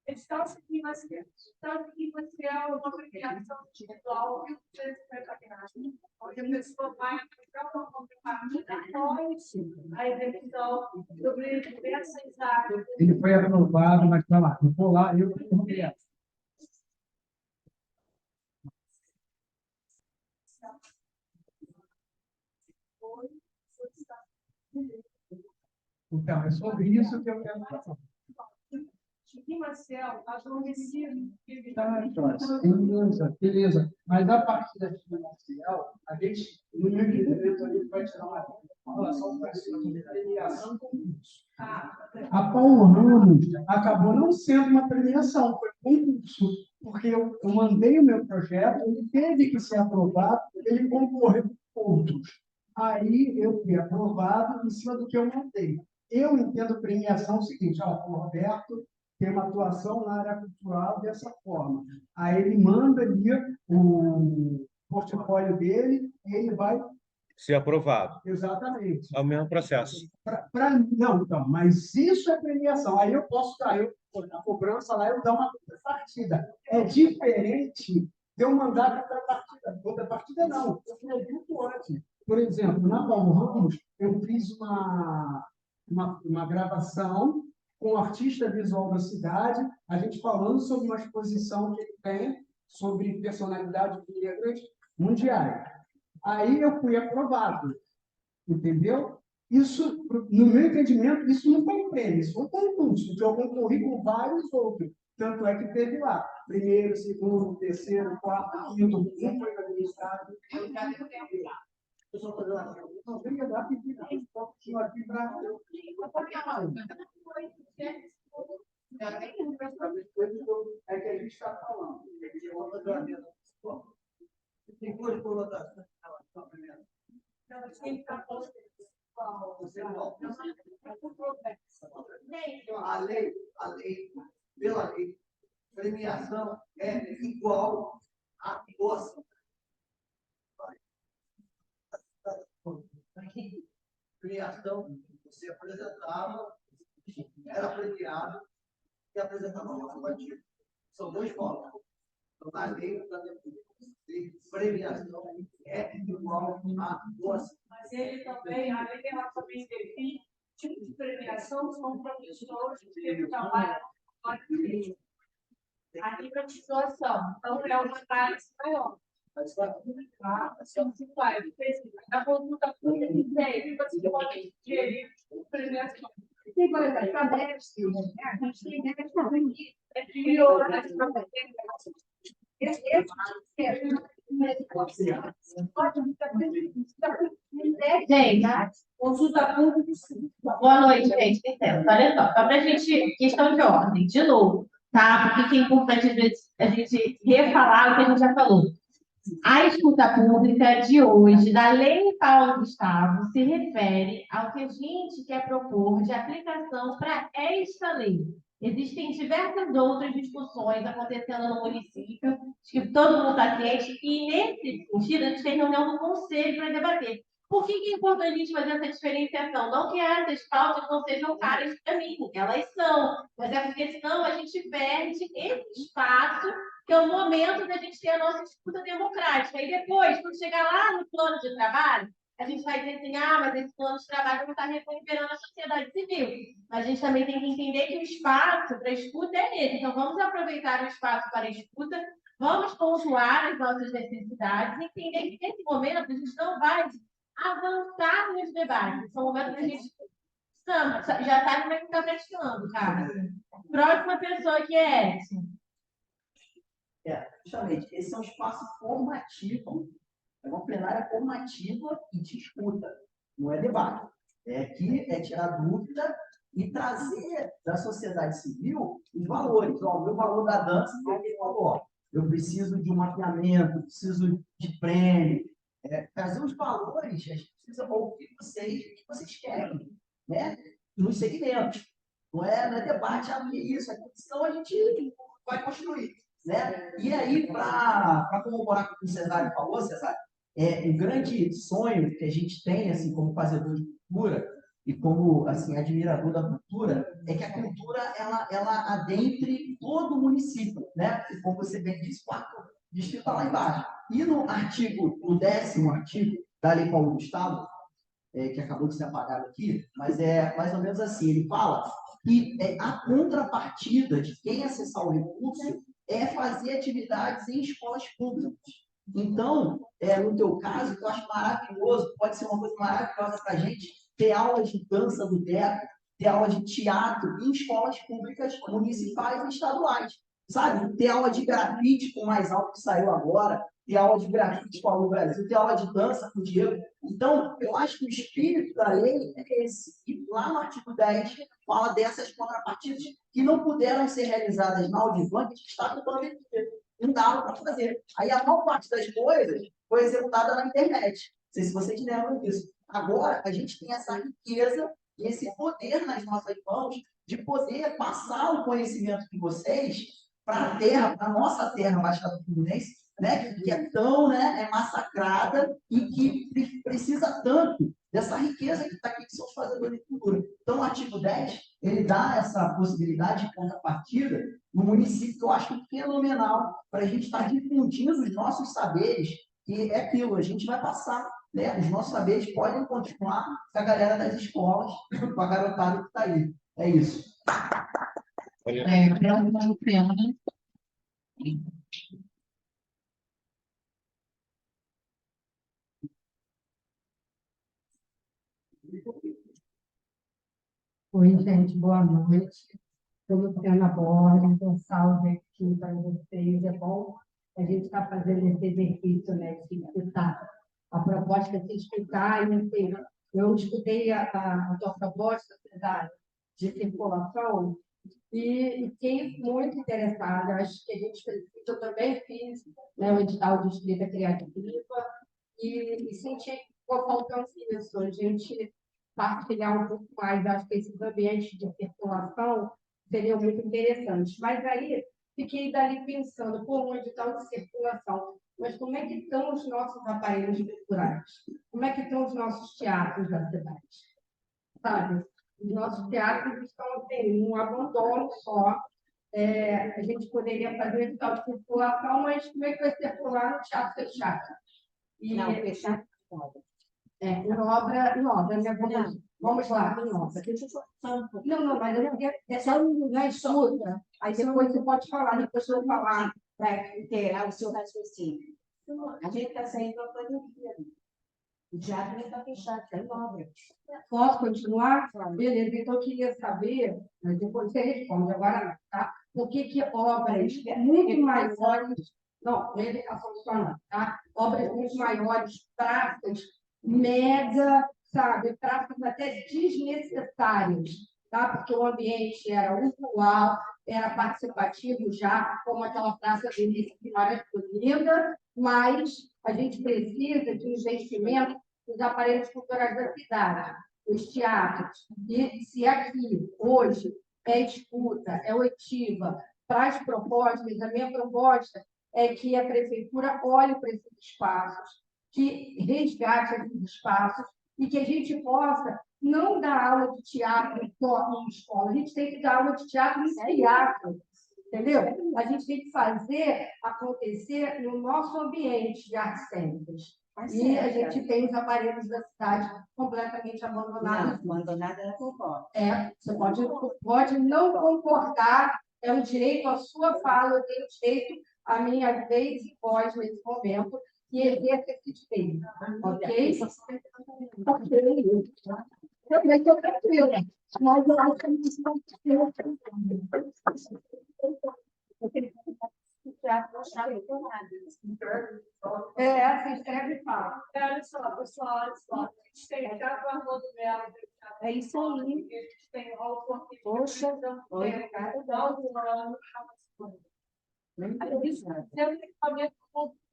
Edital Chiquinho Maciel. Edital Chiquinho Maciel é uma premiação individual que você vai pagar. Onde a pessoa vai para uma competição a execução sobre diversas áreas. Ele foi aprovado, mas para lá. Eu vou lá, eu vou ver. Então, é sobre isso que eu quero falar. Chiquinho Maciel, adormecido. Beleza. Mas a partir da Chiquinho Maciel, a gente, no meu entendimento, a gente vai tirar uma relação com a premiação com isso. A Paulo Ramos acabou não sendo uma premiação, foi um concurso, porque eu mandei o meu projeto, ele teve que ser aprovado, ele concorreu com outros. Aí eu fui aprovado em cima do que eu mandei. Eu entendo premiação o seguinte, ó, o Roberto tem uma atuação na área cultural dessa forma. Aí ele manda ali o portfólio dele e ele vai Ser aprovado. Exatamente. É o mesmo processo. Não, então, mas isso é premiação. Aí eu posso dar, na cobrança lá, eu dar uma contrapartida. É diferente de eu mandar contrapartida. Contrapartida não, eu produto antes. Por exemplo, na Paulo Ramos, eu fiz uma gravação com o artista visual da cidade, a gente falando sobre uma exposição que ele tem sobre personalidades negras mundiais. Aí eu fui aprovado, entendeu? Isso, no meu entendimento, isso não foi um prêmio, isso foi um concurso, porque eu concorri com vários outros. Tanto é que teve lá, primeiro, segundo, terceiro, quarto, quinto, um foi administrado. Eu só fazer uma pergunta. Não, tem que dar pedida. Um pouquinho aqui para... É que a gente está falando. Tem duas colocações. A lei, pela lei, premiação é igual a doação. Premiação, você apresentava, era premiado e apresentava uma formativa. São dois formas. Então, na lei da premiação é igual a doação. Mas ele também, a lei ela também define tipo de premiação, são professores que trabalham na igreja. A nível de situação, então é uma análise maior. Então, se faz, a consulta pública que tem, você pode gerir premiação. Tem, por exemplo, a MESC, a gente tem MESC aqui, é de outras Gente, consulta pública. Boa noite, gente. Então, olha só, só para a gente, questão de ordem, de novo, tá? Porque é importante às vezes, a gente refalar o que a gente já falou. A escuta pública de hoje, da Lei Paulo Gustavo, se refere ao que a gente quer propor de aplicação para esta lei. Existem diversas outras discussões acontecendo no município, acho que todo mundo está quente, e nesse sentido, a gente tem reunião do conselho para debater. Por que é importante a gente fazer essa diferenciação? Não que essas pautas não sejam caras para mim, elas são, mas é porque senão a gente perde esse espaço que é o momento da gente ter a nossa disputa democrática. E depois, quando chegar lá no plano de trabalho, a gente vai dizer assim, mas esse plano de trabalho não está recuperando a sociedade civil. Mas a gente também tem que entender que o espaço para a escuta é esse. Então, vamos aproveitar o espaço para a escuta, vamos pontuar as nossas necessidades e entender que, nesse momento, a gente não vai avançar nos debates. São momentos que a gente já está como é que está praticando, cara. Próxima pessoa que é Edson. Justamente, esse é um espaço formativo, é uma plenária formativa e de escuta, não é debate. Aqui é tirar dúvida e trazer da sociedade civil os valores. O meu valor da dança, como ele falou, eu preciso de um mapeamento, preciso de prêmio, trazer os valores, a gente precisa ouvir vocês, o que vocês querem, né? Nos segmentos. Não é debate, que isso, senão a gente vai construir. Né? E aí, para corroborar com o que o Cesário falou, Cesário, o grande sonho que a gente tem, assim, como fazedor de cultura e como assim, admirador da cultura, é que a cultura ela adentre todo o município, né? E como você bem disse, 4 distritos lá embaixo. E no 10º artigo da Lei Paulo Gustavo, que acabou de ser apagado aqui, mas é mais ou menos assim, ele fala que a contrapartida de quem acessar o recurso é fazer atividades em escolas públicas. Então, no teu caso, que eu acho maravilhoso, pode ser uma coisa maravilhosa para a gente, ter aulas de dança do teto, ter aula de teatro em escolas públicas municipais e estaduais. Sabe? Ter aula de grafite com o Mais Alto que saiu agora, ter aula de grafite com a Alô Brasil, ter aula de dança com o Diego. Então, eu acho que o espírito da lei é esse. E lá no artigo 10 fala dessas contrapartidas que não puderam ser realizadas na Audivan, que está no plano de não dava para fazer. Aí a maior parte das coisas foi executada na internet. Não sei se vocês lembram disso. Agora, a gente tem essa riqueza e esse poder nas nossas mãos de poder passar o conhecimento de vocês para a terra, para a nossa terra Baixada Fluminense, né, que é tão massacrada e que precisa tanto dessa riqueza que está aqui, que são os fazedores de cultura. Então, o artigo 10, ele dá essa possibilidade de contrapartida no município, que eu acho fenomenal, para a gente estar difundindo os nossos saberes, e é aquilo, a gente vai passar, né? Os nossos saberes podem continuar com a galera das escolas, com a garotada que está aí. É isso. Oi, gente, boa noite. Sou Luciana Borges, um salve aqui para vocês. É bom a gente estar fazendo esse exercício, né, de escutar. A proposta é se escutar, e assim, eu escutei a tua proposta, Cesário, de circulação, e fiquei muito interessada. Acho que a gente precisa, eu também fiz, né, o edital de escrita criativa, e senti que ficou faltando isso. A gente partilhar um pouco mais, acho que esses ambientes de circulação seriam muito interessantes. Mas aí, fiquei dali pensando, um edital de circulação, mas como é que estão os nossos aparelhos culturais? Como é que estão os nossos teatros da cidade? Sabe? Os nossos teatros estão, assim, um abandono só, a gente poderia fazer um edital de circulação, mas como é que vai circular no teatro fechado? E, Não, fechar. em obra, né? Vamos lá, em obra. Deixa eu só um pouco. Não, mas eu queria deixar na escuta. Aí depois você pode falar, depois eu vou falar. Para inteirar o seu raciocínio. A gente está saindo da pandemia. O teatro está fechado, está em obra. Posso continuar? Beleza, então eu queria saber, mas depois você responde, agora não, tá? Por que obras muito maiores, não educação só não, tá? Obras muito maiores, praças, mega, sabe? Praças até desnecessárias, tá? Porque o ambiente era usual, era participativo já, como aquela praça do início que maravilhosa, linda, mas a gente precisa de investimento nos aparelhos culturais da cidade, os teatros. E se aqui, hoje, é escuta, é oitiva, para as propostas, a minha proposta é que a prefeitura olhe para esses espaços, que resgate esses espaços e que a gente possa não dar aula de teatro só em escola, a gente tem que dar aula de teatro em teatro, entendeu? A gente tem que fazer acontecer no nosso ambiente de artes cênicas. E a gente tem os aparelhos da cidade completamente abandonados. Não, abandonada ela concorda. Você pode não concordar, é um direito à sua fala, eu tenho direito à minha vez e voz nesse momento, e exerça esse direito. Ok? Eu estou tranquila, mas eu acho que a gente não se inscreve e fala. Olha só, pessoal, olha só. A gente tem Teatro Arnoldo Melo. É isso aí. A gente tem o Poxa, oi, tem o equipamento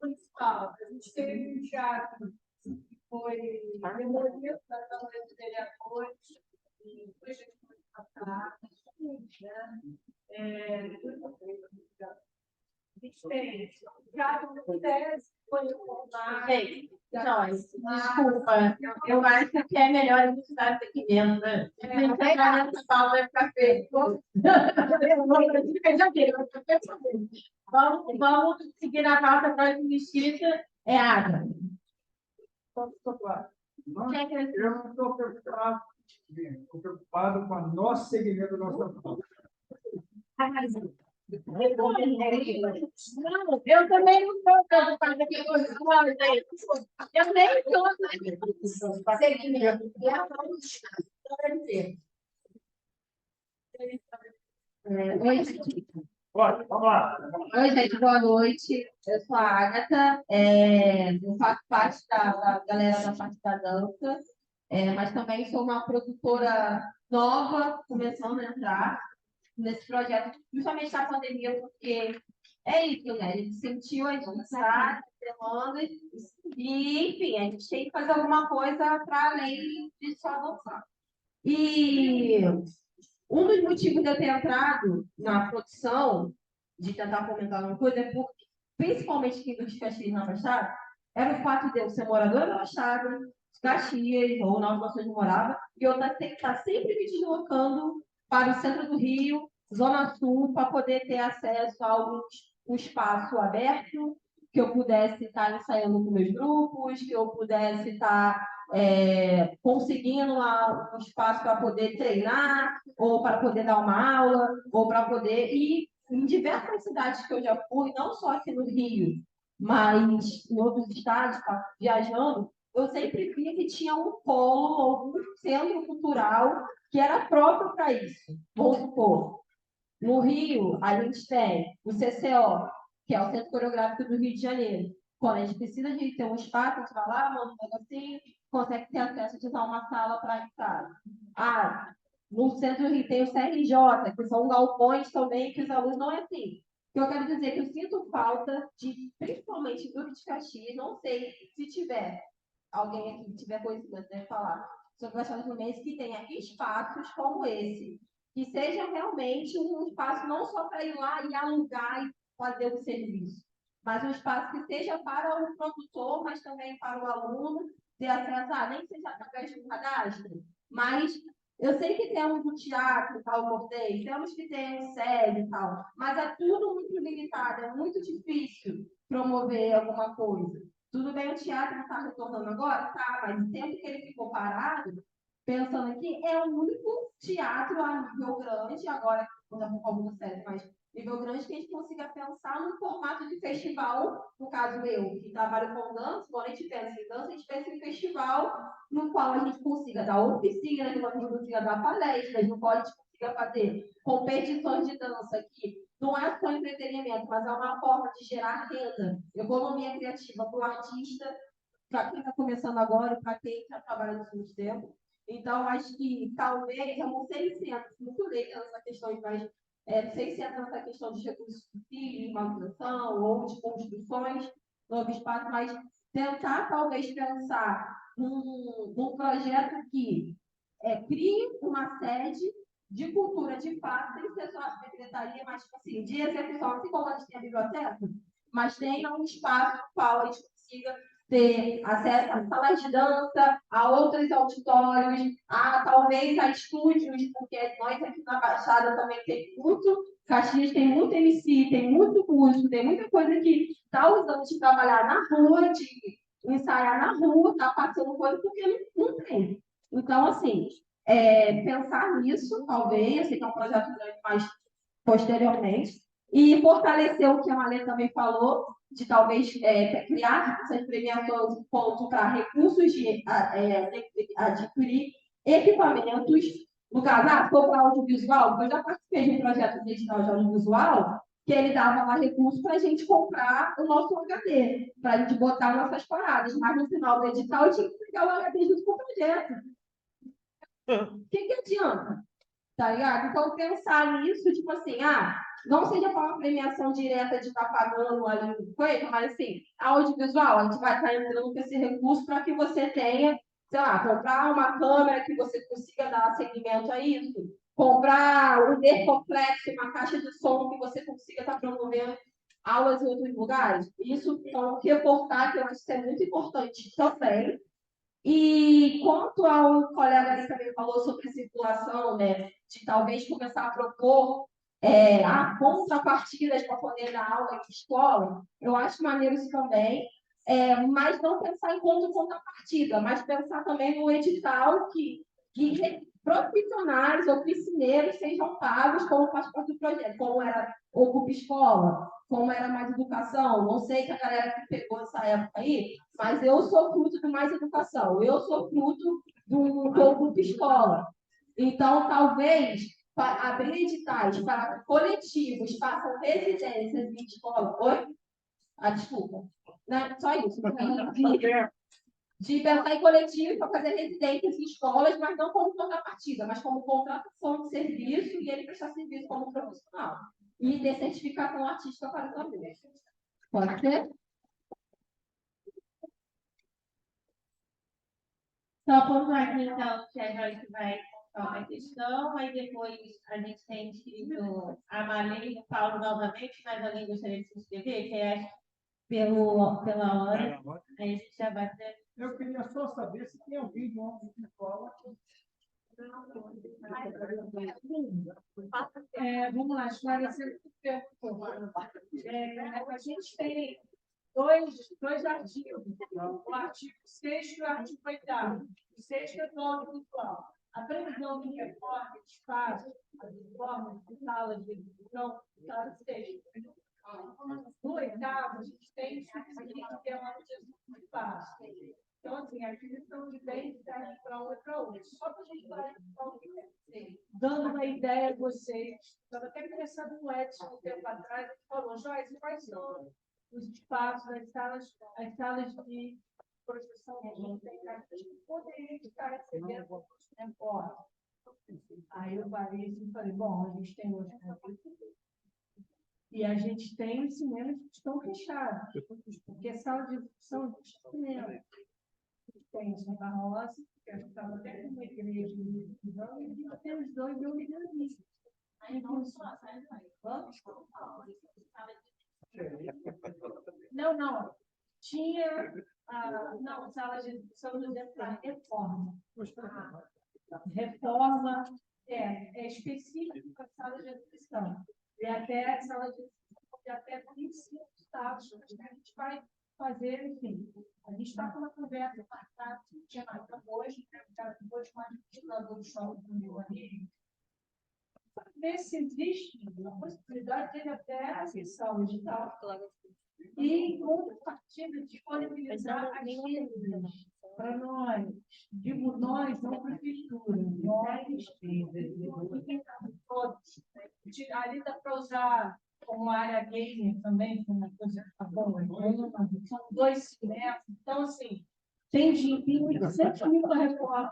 municipal. A gente teve um teatro que foi demolido da Câmara de Vereadores, e depois a gente foi passar, a gente tem teatro do SESC, foi reformado. Desculpa, eu acho que é melhor a gente dar seguimento. Essa pauta vai ficar feio. Vamos seguir a pauta para a justiça. É água. Eu não estou preocupado. Estou preocupado com o nosso segmento do nosso trabalho. Não, eu também não estou preocupada com isso. Eu nem estou segmento. Oi, gente. Vamos lá. Oi, gente, boa noite. Eu sou a Agatha, eu faço parte da galera da parte da dança, mas também sou uma produtora nova, começando a entrar nesse projeto, justamente na pandemia, porque é isso, né? A gente sentiu as necessidades, as demandas, e, enfim, a gente tem que fazer alguma coisa para além de só dançar. E um dos motivos de eu ter entrado na produção, de tentar comentar alguma coisa, é porque, principalmente aqui dos Caxias na Baixada, era o fato de eu ser moradora da Baixada, de Caxias, ou Nova Iguaçu onde eu morava, e eu estar sempre me deslocando para o centro do Rio, Zona Sul, para poder ter acesso a um espaço aberto, que eu pudesse estar ensaiando com meus grupos, que eu pudesse estar conseguindo lá um espaço para poder treinar, ou para poder dar uma aula, ou para poder ir em diversas cidades que eu já fui, não só aqui no Rio, mas em outros estados, viajando, eu sempre via que tinha um polo, ou um centro cultural que era próprio para isso. Vamos supor, no Rio, a gente tem o CCO, que é o Centro Coreográfico do Rio de Janeiro. Quando a gente precisa de ter um espaço, a gente vai lá, manda um negocinho, consegue ter acesso a usar uma sala para entrar. No centro do Rio tem o CRJ, que são galpões também, que os alunos não é assim. Eu quero dizer que eu sinto falta de, principalmente do Rio de Caxias, não sei se tiver alguém aqui que tiver conhecimento, deve falar, sobre Baixada Fluminense, que tenha espaços como esse, que seja realmente um espaço não só para ir lá e alugar e fazer o serviço, mas um espaço que seja para o produtor, mas também para o aluno ter acesso, nem que seja através de um cadastro, mas Eu sei que temos um teatro, tal, Cortez, temos que ter um sede e tal, mas é tudo muito limitado, é muito difícil promover alguma coisa. Tudo bem, o teatro não está retornando agora? Tá, mas o tempo que ele ficou parado, pensando aqui, é o único teatro a nível grande, agora, quando eu for do sério, mas nível grande, que a gente consiga pensar num formato de festival, no caso eu, que trabalho com dança, quando a gente pensa em dança, a gente pensa em festival no qual a gente consiga dar oficinas, no qual a gente consiga dar palestras, no qual a gente consiga fazer competições de dança que não é só entretenimento, mas é uma forma de gerar renda, economia criativa para o artista, para quem está começando agora, para quem já trabalha no último tempo. Então, acho que talvez, eu não sei se entra muito leiga nessa questão, mas não sei se entra nessa questão de recursos de manutenção ou de construções no espaço, mas tentar talvez pensar num projeto que crie uma sede de cultura de fato, sem ser só a secretaria, mas tipo assim, de execução, assim como a gente tem a biblioteca, mas tenha um espaço no qual a gente consiga ter acesso a salas de dança, a outros auditórios, a talvez a estúdios, porque nós aqui na Baixada também tem muito, Caxias tem muito MC, tem muito músico, tem muita coisa que está usando de trabalhar na rua, de ensaiar na rua, está passando coisa porque não tem. Então, assim, pensar nisso, talvez, eu sei que é um projeto grande, mas posteriormente, e fortalecer o que a Malê também falou, de talvez criar essas premiações um ponto para recursos de adquirir equipamentos, no caso, se for para audiovisual, eu já participei de um projeto digital de audiovisual, que ele dava lá recursos para a gente comprar o nosso HD, para a gente botar nossas paradas, mas no final do edital eu tinha que pegar o HD junto com o projeto. O que adianta? Tá ligado? Então, pensar nisso, tipo assim, não seja para uma premiação direta de estar pagando ali coisa, mas assim, audiovisual, a gente vai estar entrando com esse recurso para que você tenha, sei lá, comprar uma câmera que você consiga dar seguimento a isso, comprar um Dercoflex, uma caixa de som que você consiga estar promovendo aulas em outros lugares. Isso, então, reportar, que eu acho que é muito importante também. E quanto ao colega ali também falou sobre circulação, né, de talvez começar a propor contrapartidas para poder dar aula em escola, eu acho maneiro isso também, mas não pensar em contrapartida, mas pensar também no edital que profissionais ou piscineiros sejam pagos como faz parte do projeto, como era Ocupa Escola, como era Mais Educação, não sei se a galera que pegou essa época aí, mas eu sou fruto do Mais Educação, eu sou fruto do Ocupa Escola. Então, talvez, abrir editais para coletivos façam residências em escola. Oi? Desculpa. Né? Só isso. De pensar em coletivo para fazer residências em escolas, mas não como contrapartida, mas como contratação de serviço e ele prestar serviço como profissional. E ter certificação artística para os alunos. Pode ser? Só pontuar aqui, então, que a Joyce vai contar uma questão, aí depois a gente tem inscrito a Malê e o Paulo novamente, mas alguém gostaria de se inscrever, que é pela hora. Aí a gente já vai ter. Eu queria só saber se tem alguém de uma escola. Vamos lá, esclarecer o que a gente tem dois artigos, o artigo 6º e o artigo 8º. O 6º é plano virtual. A previsão de reforma de espaço, a reforma de salas de execução, está no 6º. No 8º, a gente tem o que é uma gestão de espaço. Então, assim, a aquisição de bens serve para um e para outro. Só para a gente dando uma ideia a vocês, estava até conversando com o Edson um tempo atrás, ele falou, Joyce, quais são os espaços, as salas de projeção que a gente tem para que a gente poderia estar recebendo reforma. Aí eu parei e falei, bom, a gente tem hoje e a gente tem cinemas que estão fechados, porque sala de execução de cinema. Tem Santa Rosa, que eu estava até com uma igreja de e tem os dois eu me aí vamos lá, não. Tinha não, sala de execução do para reforma. reforma, é específico para a sala de nutrição. E até sala de nutrição, e até 25 estados, a gente vai fazer, enfim. A gente está com uma conversa marcada, tinha marcado hoje, né? Hoje mais um legislador do Shopping do Rio de Janeiro. Ver se existe a possibilidade dele até acessar o digital e, em contrapartida, disponibilizar agendas para nós, digo nós, não prefeitura, nós, todos. Ali dá para usar como área gamer também, como uma coisa que tá bom, são 2 cinemas, então, assim, tem de 100 mil para reforma.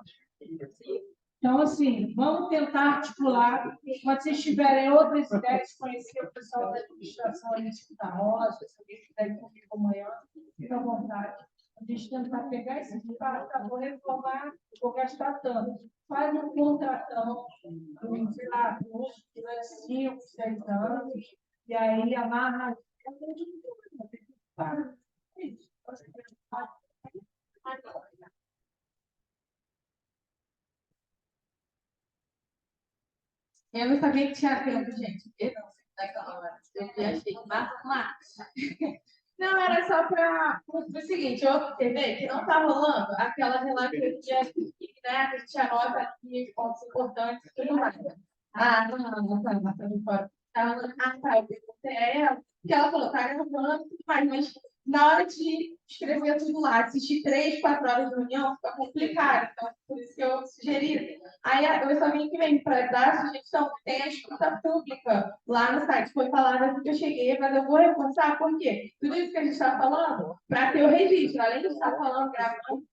Então, assim, vamos tentar articular. Quando vocês tiverem outras ideias, conhecer o pessoal da administração ali de Santa Rosa, se alguém quiser ir comigo amanhã, fica à vontade. A gente tentar pegar esse espaço, vou reformar, vou gastar tanto. Faz um contratão, sei lá, durante 5, 6 anos, e aí amarra. Eu não sabia que tinha tempo, gente. Eu não sei daquela hora. Eu viajei. Mas... Não, era só para o seguinte, eu observei que não está rolando aquela relatoria, né, que a gente anota aqui pontos importantes e tudo mais. Ah, não, fora. Tá, eu perguntei a ela, que ela falou, tá gravando e tudo mais, mas na hora de escrever tudo lá, assistir 3, 4 horas de reunião, fica complicado, então por isso que eu sugeri. Aí eu só vim aqui mesmo para dar a sugestão que tem a escuta pública lá no site. Foi falado assim que eu cheguei, mas eu vou reforçar, por quê? Tudo isso que a gente está falando, para ter o registro, além de estar falando, gravando,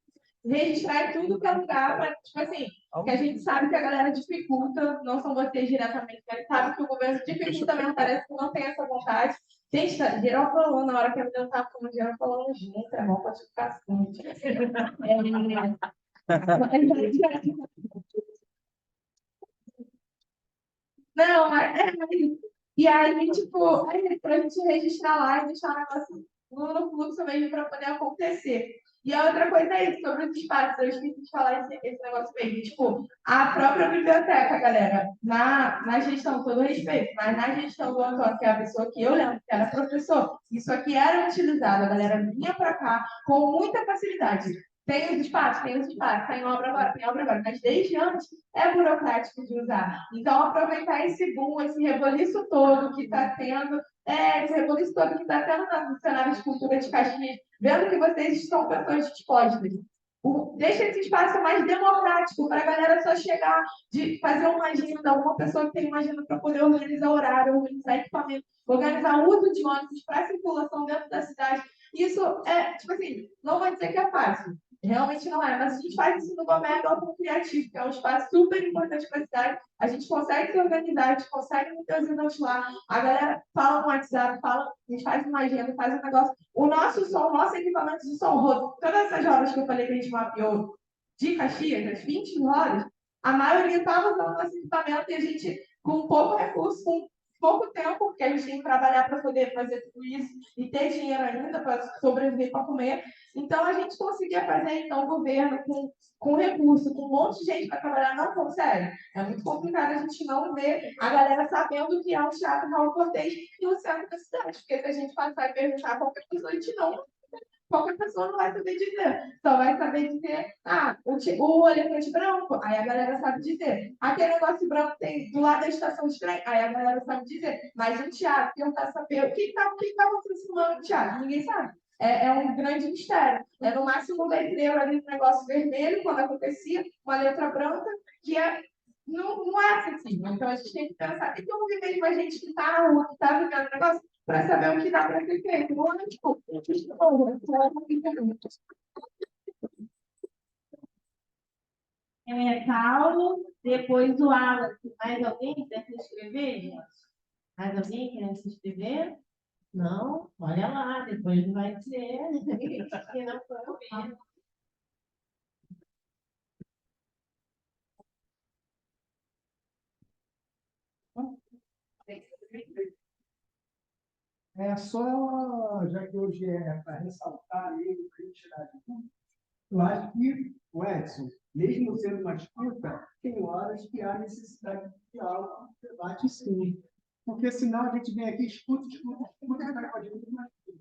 registrar tudo que é lugar, para, tipo assim, que a gente sabe que a galera dificulta, não são vocês diretamente, mas sabe que o governo dificulta mesmo, parece que não tem essa vontade. Gente, tá, geral falou, na hora que a menina estava falando, geral falando junto, é bom para ficar assim. Não, e aí, tipo, para a gente registrar lá e deixar o negócio no fluxo mesmo para poder acontecer. E a outra coisa é isso, sobre os espaços, eu esqueci de falar esse negócio mesmo. Tipo, a própria biblioteca, galera, na gestão, todo respeito, mas na gestão do Antônio, que é a pessoa que eu lembro, que era professor, isso aqui era utilizado, a galera vinha para cá com muita facilidade. Tem os espaços, está em obra agora, tem obra agora, mas desde antes é burocrático de usar. Então, aproveitar esse boom, esse reboliço todo que está tendo, esse reboliço todo que está tendo no cenário de cultura de Caxias, vendo que vocês são pessoas dispostas. Deixa esse espaço mais democrático para a galera só chegar, de fazer uma agenda, uma pessoa que tem uma agenda para poder organizar horário, organizar equipamento, organizar o uso de ônibus para circulação dentro da cidade. Isso é, tipo assim, não vou dizer que é fácil. Realmente não é, mas a gente faz isso no Gomé Grupo Criativo, que é um espaço super importante para a cidade. A gente consegue se organizar, a gente consegue meter os eventos lá. A galera fala no WhatsApp, fala, a gente faz uma agenda, faz um negócio. O nosso som, o nosso equipamento de som, todas essas rodas que eu falei que a gente mapeou de Caxias, as 20 rodas, a maioria estava usando nosso equipamento e a gente, com pouco recurso, com pouco tempo, porque a gente tem que trabalhar para poder fazer tudo isso e ter dinheiro ainda para sobreviver, para comer. Então, a gente conseguia fazer, então, o governo com recurso, com um monte de gente para trabalhar, não consegue. É muito complicado a gente não ver a galera sabendo que é um teatro Raul Cortez no centro da cidade. Porque se a gente passar e perguntar a qualquer pessoa, a gente não... Qualquer pessoa não vai saber dizer. Só vai saber dizer, o elefante branco, aí a galera sabe dizer. Aquele negócio branco tem do lado da estação de trem, aí a galera sabe dizer. Mas o teatro, tentar saber o que está acontecendo no teatro, ninguém sabe. É um grande mistério. É no máximo um letreiro ali, um negócio vermelho, quando acontecia, uma letra branca, que não é acessível. Então a gente tem que pensar, tem que ouvir mesmo a gente que está na rua, que está vivendo o negócio, para saber o que dá para ser feito. Não é tipo, Paulo, depois o Alan. Mais alguém quer se inscrever, gente? Mais alguém quer se inscrever? Não? Olha lá, depois vai dizer que não foi ouvido. É só, já que hoje é para ressaltar ele, para tirar de tudo, eu acho que o Edson, mesmo sendo uma disputa, tem horas que há necessidade de diálogo, de debate, sim. Porque senão a gente vem aqui, escuta, e vai fazer muito mais coisa,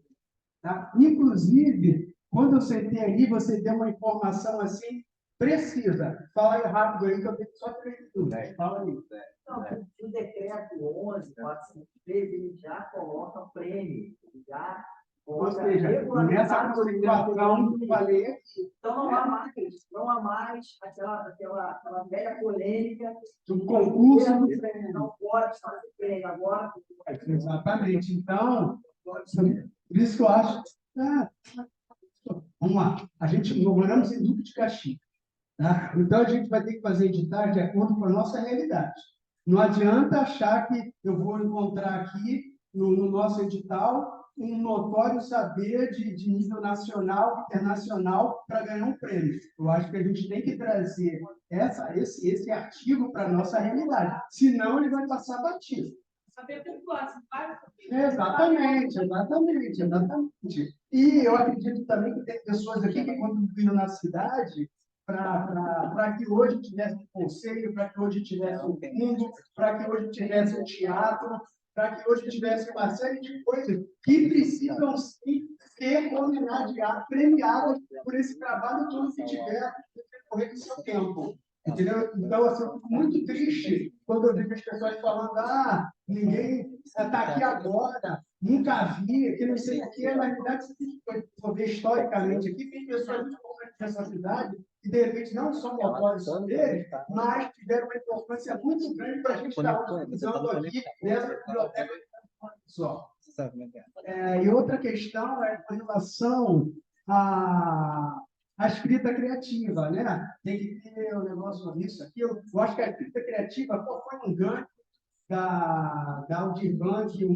tá? Inclusive, quando eu sentei ali, você deu uma informação assim precisa. Fala aí rápido aí, que eu tenho só 3 minutos. Fala aí. Não, o decreto 11.453, ele já coloca prêmio, ele já Ou coloca seja, nessa conceituação que eu falei aqui. Então não há mais aquela velha polêmica do concurso. Não pode fazer prêmio agora. Exatamente. Então, por isso que eu acho. Vamos lá. A gente moramos em Duque de Caxias. Tá? Então, a gente vai ter que fazer editais de acordo com a nossa realidade. Não adianta achar que eu vou encontrar aqui, no nosso edital, um notório saber de nível nacional, internacional, para ganhar um prêmio. Eu acho que a gente tem que trazer esse artigo para a nossa realidade. Senão, ele vai passar batido. Saber pontuar. Exatamente. E eu acredito também que tem pessoas aqui que contribuíram na cidade para que hoje tivesse um conselho, para que hoje tivesse um fundo, para que hoje tivesse um teatro, para que hoje tivesse uma série de coisas que precisam sim ser homenageadas, premiadas por esse trabalho todo que tiveram no decorrer do seu tempo. Entendeu? Então, assim, eu fico muito triste quando eu vejo as pessoas falando: ninguém está aqui agora, nunca vi, que não sei o quê. Na verdade, se você for ver historicamente aqui, tem pessoas muito importantes nessa cidade que, de repente, não são notórios só deles, mas tiveram uma importância muito grande para a gente estar utilizando aqui nessa biblioteca só. E outra questão é com relação a escrita criativa, né? Tem que ter um negócio nisso, aquilo. Eu acho que a escrita criativa foi um ganho da Aldir Blanc 1,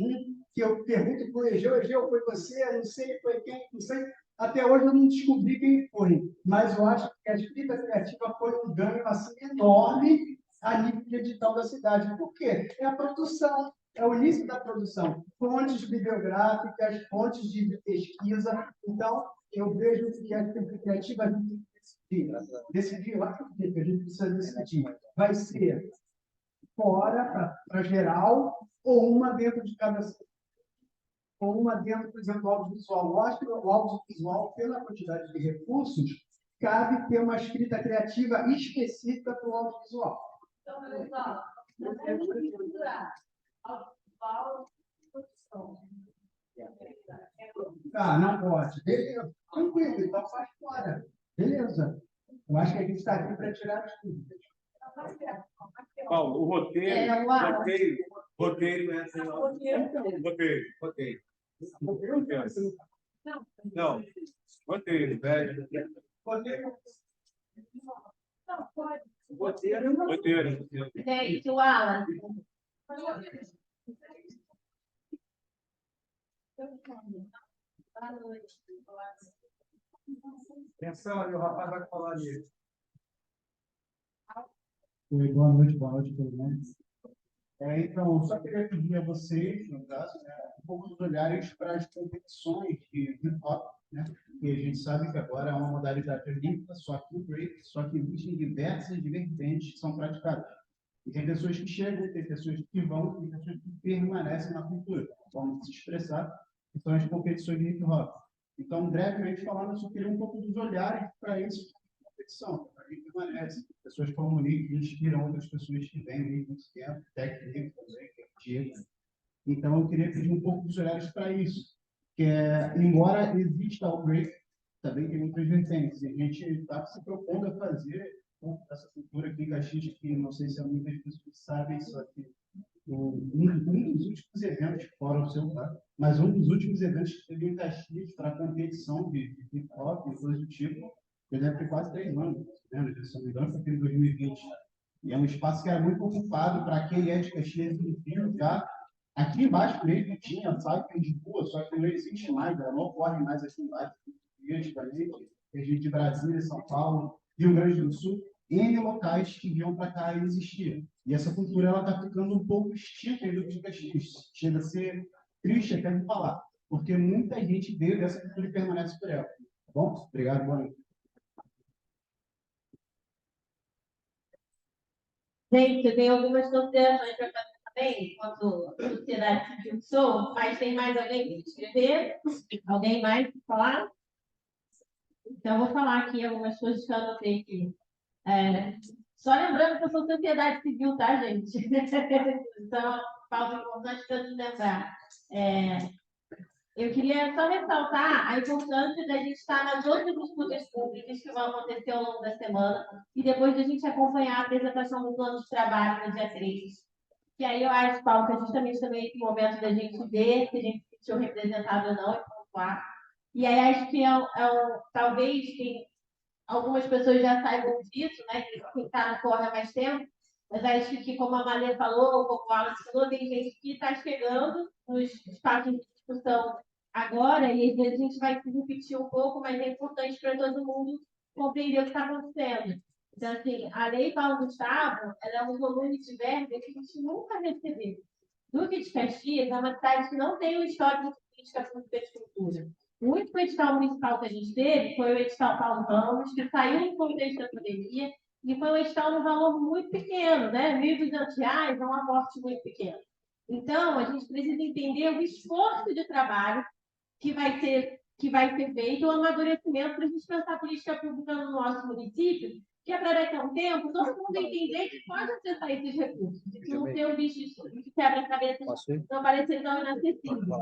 que eu pergunto para o Egeu, foi você? Não sei, foi quem? Não sei. Até hoje eu não descobri quem foi, mas eu acho que a escrita criativa foi um ganho assim, enorme a nível de edital da cidade. Por quê? É a produção. É o início da produção. Fontes bibliográficas, fontes de pesquisa. Então, eu vejo que a escrita criativa, a gente tem que decidir, eu acho que a gente precisa decidir. Vai ser fora, para geral, ou uma dentro de cada setor. Ou uma dentro, por exemplo, do audiovisual. Eu acho que o audiovisual, pela quantidade de recursos, cabe ter uma escrita criativa específica para o audiovisual. Então, pessoal, não é misturar audiovisual e produção. Não pode. Beleza. Tranquilo, então faz fora. Beleza. Eu acho que a gente está aqui para tirar as dúvidas. Paulo, o roteiro entra em roteiro. Não, roteiro, velho. Roteiro. Gente, o Alan. Boa noite. Atenção, aí o rapaz vai falar ali. Oi, boa noite a todo mundo. Então, só queria pedir a vocês, no caso, um pouco dos olhares para as competições de hip-hop, né? E a gente sabe que agora é uma modalidade olímpica, só que o break, só que existem diversas vertentes que são praticadas. E tem pessoas que chegam, tem pessoas que vão, tem pessoas que permanecem na cultura, forma de se expressar, que são as competições de hip-hop. Então, brevemente falando, eu só queria um pouco dos olhares para isso. Competição, para quem permanece. Pessoas como o Nick que inspiram outras pessoas que vêm desde muito tempo, técnico também, que é antigo. Então, eu queria pedir um pouco dos olhares para isso. Que embora exista o break, também tem outras vertentes. E a gente está se propondo a fazer um pouco dessa cultura aqui em Caxias, que não sei se muitas pessoas sabem, só que um dos últimos eventos, fora o seu, tá? Mas um dos últimos eventos que teve em Caxias para competição de hip-hop e coisas do tipo, ele deve ter quase 3 anos, né? Se não me engano, foi em 2020. E é um espaço que era muito ocupado para quem é de Caxias do Rio, já. Aqui embaixo mesmo tinha, sabe, de rua, só que não existe mais, não ocorre mais aqui embaixo. Antigamente, tem gente de Brasília, São Paulo, Rio Grande do Sul, N locais que vinham para cá e existiam. E essa cultura está ficando um pouco extinta em Duque de Caxias. Chega a ser triste até de falar, porque muita gente veio dessa cultura e permanece por ela. Tá bom? Obrigado, boa noite. Gente, tem algumas considerações para fazer também, enquanto sociedade civil que sou, mas tem mais alguém que escrever? Alguém mais para falar? Então, eu vou falar aqui algumas coisas que eu anotei aqui. Só lembrando que eu sou sociedade civil, tá, gente? Então, falta importante para se lembrar. Eu queria só ressaltar a importância da gente estar nas outras disputas públicas que vão acontecer ao longo da semana e depois da gente acompanhar a apresentação do plano de trabalho no dia 3. Que aí eu acho, Paulo, que é justamente também esse momento da gente ver se a gente se sentiu representado ou não e pontuar. E aí acho que talvez algumas pessoas já saibam disso, né? Quem está no corre há mais tempo, mas acho que, como a Maria falou, como a Alice falou, tem gente que está chegando nos espaços de discussão agora, e às vezes a gente vai se repetir um pouco, mas é importante para todo mundo compreender o que está acontecendo. Então, assim, a Lei Paulo Gustavo, ela é um volume de verba que a gente nunca recebeu. Duque de Caxias é uma cidade que não tem um histórico de política pública de cultura. O único edital municipal que a gente teve foi o edital Paulo Ramos, que saiu no contexto da pandemia, e foi um edital no valor muito pequeno, né? R$ 1.200 é um aporte muito pequeno. Então, a gente precisa entender o esforço de trabalho que vai ser feito, o amadurecimento para a gente pensar a política pública no nosso município, que é para daqui a um tempo todo mundo entender que pode acessar esses recursos, que não ter um bicho de quebra-cabeça não parecer tão inacessível.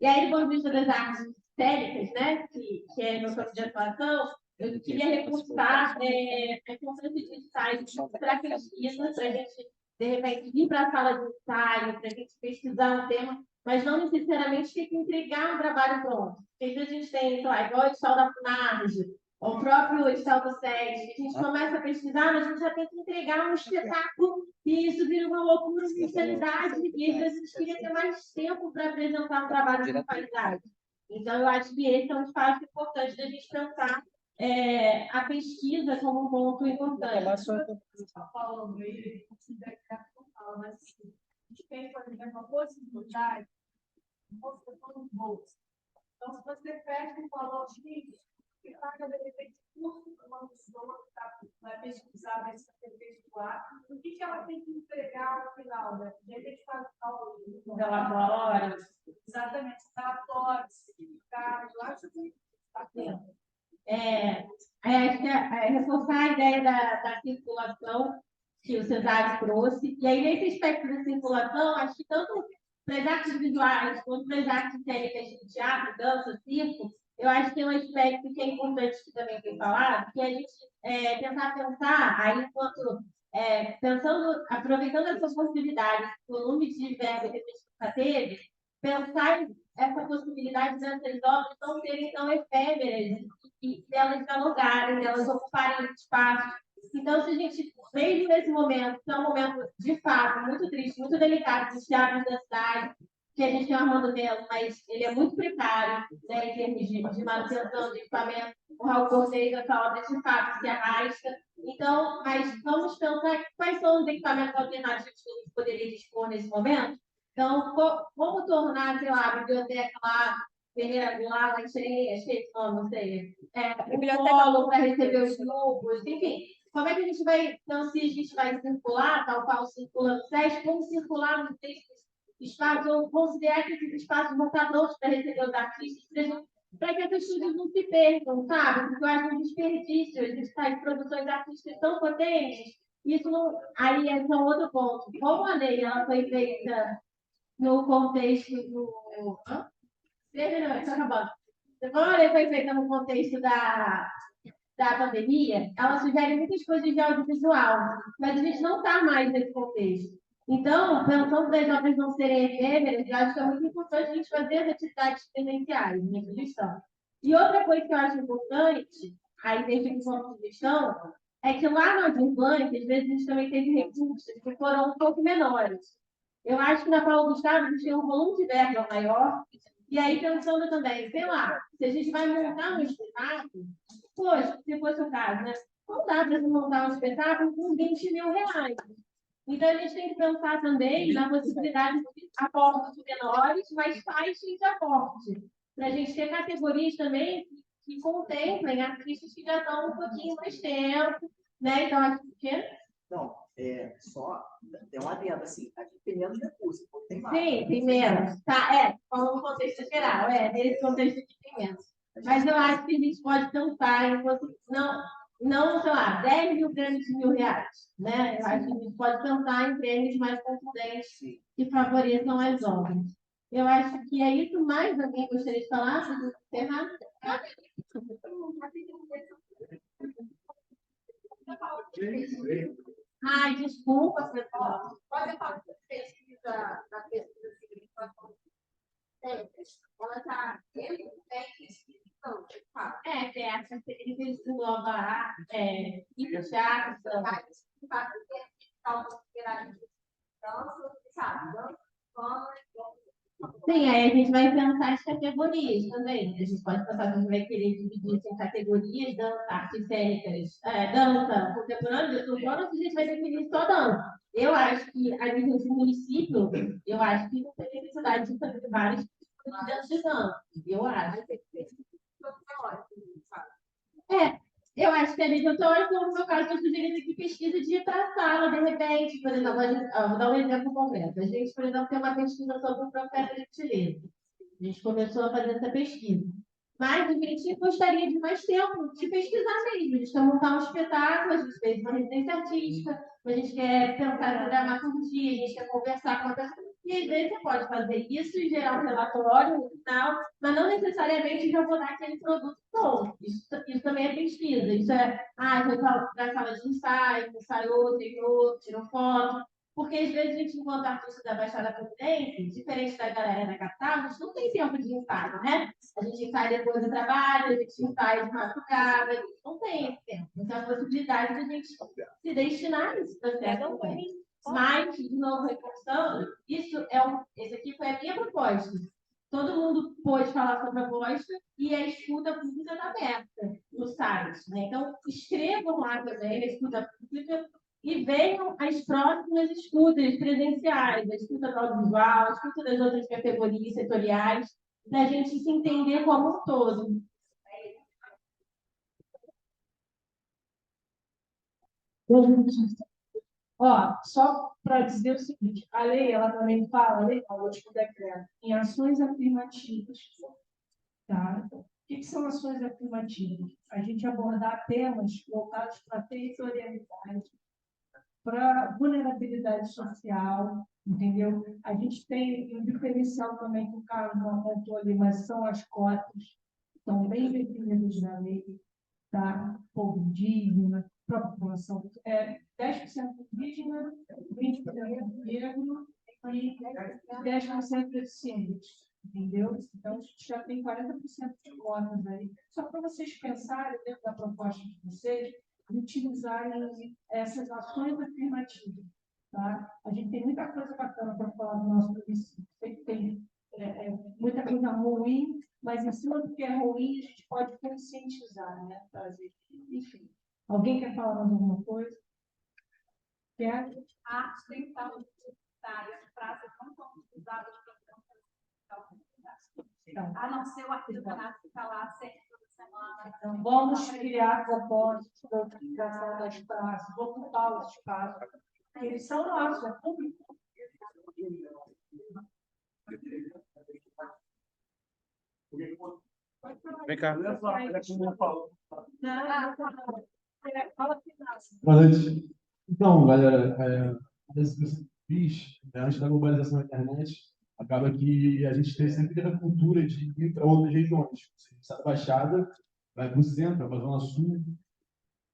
E aí, do ponto de vista das artes cênicas, né, que é meu campo de atuação, eu queria reforçar a importância de ensaios para pesquisa, para a gente, de repente, vir para a sala de ensaio, para a gente pesquisar um tema, mas não necessariamente ter que entregar um trabalho pronto. Porque às vezes a gente tem, sei lá, igual o edital da FUNARJ, ou o próprio edital do SED, que a gente começa a pesquisar, mas a gente já tem que entregar um espetáculo e isso vira uma loucura, uma insanidade, e às vezes a gente queria ter mais tempo para apresentar um trabalho de qualidade. Então, eu acho que esse é um espaço importante da gente pensar a pesquisa como um ponto importante. Falando aí, mas a gente tem, por exemplo, a possibilidade de construção de bolsas. Então, se você fecha um valor X, você paga, de repente, curso para uma pessoa que vai pesquisar, vai se aperfeiçoar, o que ela tem que entregar no final, né? De repente, faz um relatório. Exatamente, relatório, certificado, eu acho que está tendo. Acho que reforçar a ideia da circulação que o Cesário trouxe. E aí, nesse aspecto da circulação, acho que tanto para as artes visuais quanto para as artes cênicas de teatro, dança, circo, eu acho que é um aspecto que é importante que também foi falado, que a gente tentar pensar, aí, enquanto aproveitando essa possibilidade, o volume de verba que a gente nunca teve, pensar essa possibilidade dessas obras não serem tão efêmeras e delas dialogarem, delas ocuparem espaço. Então, se a gente, mesmo nesse momento, que é um momento, de fato, muito triste, muito delicado dos teatros da cidade, que a gente tem o Armando Melo, mas ele é muito precário, né, em termos de manutenção de equipamento. O Raul Cordeiro, essa obra, de fato, se arrasta. Então, mas vamos pensar quais são os equipamentos alternativos que a gente poderia dispor nesse momento. Então, como tornar, sei lá, a biblioteca lá, Ferreira Goulart, lá achei esse nome, não sei, um polo para receber os grupos, enfim. Como é que a gente vai, então, se a gente vai circular, tal qual circula no SESC, como circular nos espaços, ou considerar que esses espaços vão estar prontos para receber os artistas, para que essas coisas não se percam, sabe? Porque eu acho um desperdício, essas produções artísticas tão potentes, isso não... Aí é um outro ponto. Como a lei ela foi feita no contexto do... Como a lei foi feita no contexto da pandemia, ela sugere muitas coisas de audiovisual, mas a gente não está mais nesse contexto. Então, pensando das obras não serem efêmeras, eu acho que é muito importante a gente fazer as atividades presenciais, minha sugestão. E outra coisa que eu acho importante, aí desde o ponto de gestão, é que lá no Adimplante, às vezes a gente também teve recursos que foram um pouco menores. Eu acho que na Paulo Gustavo a gente tem um volume de verba maior, e aí pensando também, sei lá, se a gente vai montar um espetáculo, poxa, se fosse o caso, né? Não dá para montar um espetáculo com R$ 20.000. Então, a gente tem que pensar também na possibilidade de aportes menores, mas faixas de aporte. Para a gente ter categorias também que contemplem artistas que já estão um pouquinho mais tempo, né? Então, acho que Não, só tem uma adendo, assim, a gente tem menos recursos, pô, tem mais. Sim, tem menos. Tá, falando no contexto geral, nesse contexto aqui tem menos. Mas eu acho que a gente pode pensar em não, sei lá, 10 mil prêmios de R$ 1.000, né? Eu acho que a gente pode pensar em prêmios mais contundentes que favoreçam as obras. Eu acho que é isso. Mais alguém gostaria de falar? Para a gente encerrar? Ai, desculpa, pessoal. Pode falar da pesquisa ela está bem pesquisando, de fato. Que essa eles engloba teatro, sim, aí a gente vai pensar as categorias também. A gente pode pensar que a gente vai querer dividir isso em categorias, dança, artes cênicas, dança, contemporânea, urbana, a gente vai definir só dança. Eu acho que, a nível de município, eu acho que não tem necessidade de fazer vários tipos de dança de dança. Eu acho. Eu acho que a nível teórico, no meu caso, eu sugeriria que pesquisa de ir para a sala, de repente, por exemplo, vou dar um exemplo concreto. A gente, por exemplo, tem uma pesquisa sobre o profeta gentileza. A gente começou a fazer essa pesquisa. Mas a gente gostaria de mais tempo de pesquisar mesmo. A gente quer montar um espetáculo, a gente fez uma residência artística, a gente quer pensar em dramaturgia, a gente quer conversar com a pessoa. E às vezes você pode fazer isso e gerar um relatório no final, mas não necessariamente já vou dar aquele produto todo. Isso também é pesquisa. Isso foi para a sala de ensaio, ensaiou, tirou foto. Porque às vezes a gente, enquanto artista da Baixada Fluminense, diferente da galera da capital, a gente não tem tempo de ensaio, né? A gente ensaia depois do trabalho, a gente ensaia de madrugada, a gente não tem esse tempo. Então, a possibilidade de a gente se destinar a esse processo também. Mas, de novo, reforçando, esse aqui foi a minha proposta. Todo mundo pôde falar sua proposta e a escuta pública está aberta no site, né? Então, escrevam lá também a escuta pública e venham as próximas escutas presenciais, a escuta do audiovisual, a escuta das outras categorias setoriais, da gente se entender como um todo. Só para dizer o seguinte, a lei, ela também fala, o último decreto, em ações afirmativas. Tá? O que são ações afirmativas? A gente abordar temas voltados para a territorialidade, para vulnerabilidade social, entendeu? A gente tem um diferencial também que o Carlos não apontou ali, mas são as cotas, que estão bem definidas na lei, tá? Povo indígena, própria população, 10% indígena, 20% negro e 10% deficientes, entendeu? Então, a gente já tem 40% de cotas aí. Só para vocês pensarem dentro da proposta de vocês, utilizarem essas ações afirmativas. Tá? A gente tem muita coisa bacana para falar do nosso município. Sei que tem muita coisa ruim, mas em cima do que é ruim, a gente pode conscientizar, né? Trazer. Enfim. Alguém quer falar mais alguma coisa? Quer? A arte tem que estar universitária, as frases não são utilizadas para a não ser o artesanato que está lá sempre toda semana. Então, vamos criar propósitos para a utilização das praças, ocupar os espaços. Eles são nossos, é público. Vem cá. Boa noite. Então, galera, antes da globalização da internet, acaba que a gente sempre teve a cultura de ir para outras regiões. Você sai da Baixada, vai para o centro, vai para a Zona Sul,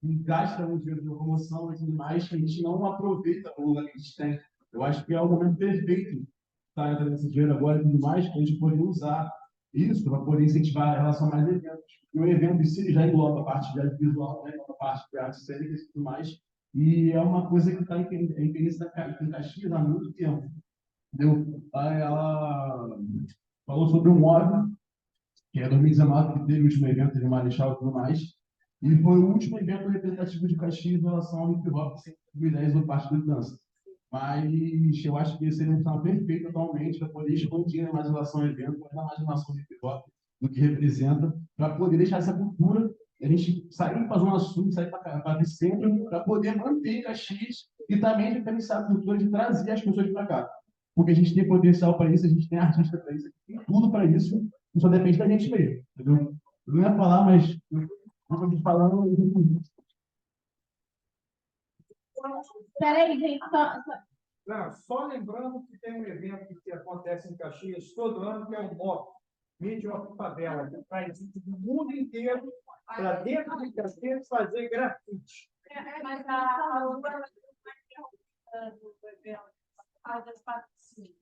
e gasta muito dinheiro de locomoção e tudo mais, que a gente não aproveita o lugar que a gente tem. Eu acho que é o momento perfeito estar entrando esse dinheiro agora e tudo mais, para a gente poder usar isso para poder incentivar a relação a mais eventos. E o evento em si já engloba a parte de audiovisual, né, a parte de artes cênicas e tudo mais, e é uma coisa que está em Caxias há muito tempo. Entendeu? Ela falou sobre um móvel, que é 2019, que teve o último evento de Marechal e tudo mais, e foi o último evento representativo de Caxias em relação ao hip hop de 2010 por parte do dança. Mas eu acho que esse seria um sinal perfeito atualmente para poder expandir mais relação ao evento, ainda mais relação ao hip hop, do que representa, para poder deixar essa cultura a gente sair para a Zona Sul, sair para o centro, para poder manter Caxias e também diferenciar a cultura de trazer as pessoas para cá. Porque a gente tem potencial para isso, a gente tem artista para isso, tem tudo para isso, e só depende da gente mesmo, entendeu? Eu não ia falar, mas eu estou falando. Peraí, gente, Não, só lembrando que tem um evento que acontece em Caxias todo ano, que é o MOP, Mídia of Favela, que traz gente do mundo inteiro para dentro de Caxias fazer grafite. Mas a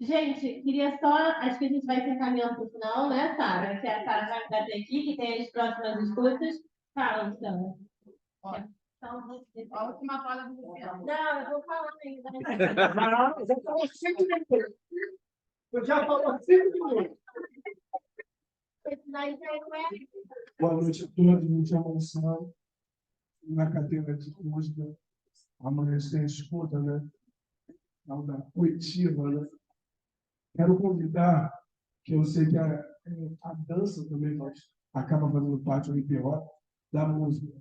gente, queria só. Acho que a gente vai se encaminhando para o final, né, Sara? Que a Sara vai bater aqui, que tem as próximas escutas. Fala, então. A última fala do Luciano. Não, eu vou falar ainda. Não, já falou 5 minutos. Eu já falou 5 minutos. Boa noite a todos, me chamo Luciano, na cadeira de música, amanhecer escuta, né? Da coletiva, né? Quero convidar, que eu sei que a dança também acaba fazendo parte do hip hop, da música.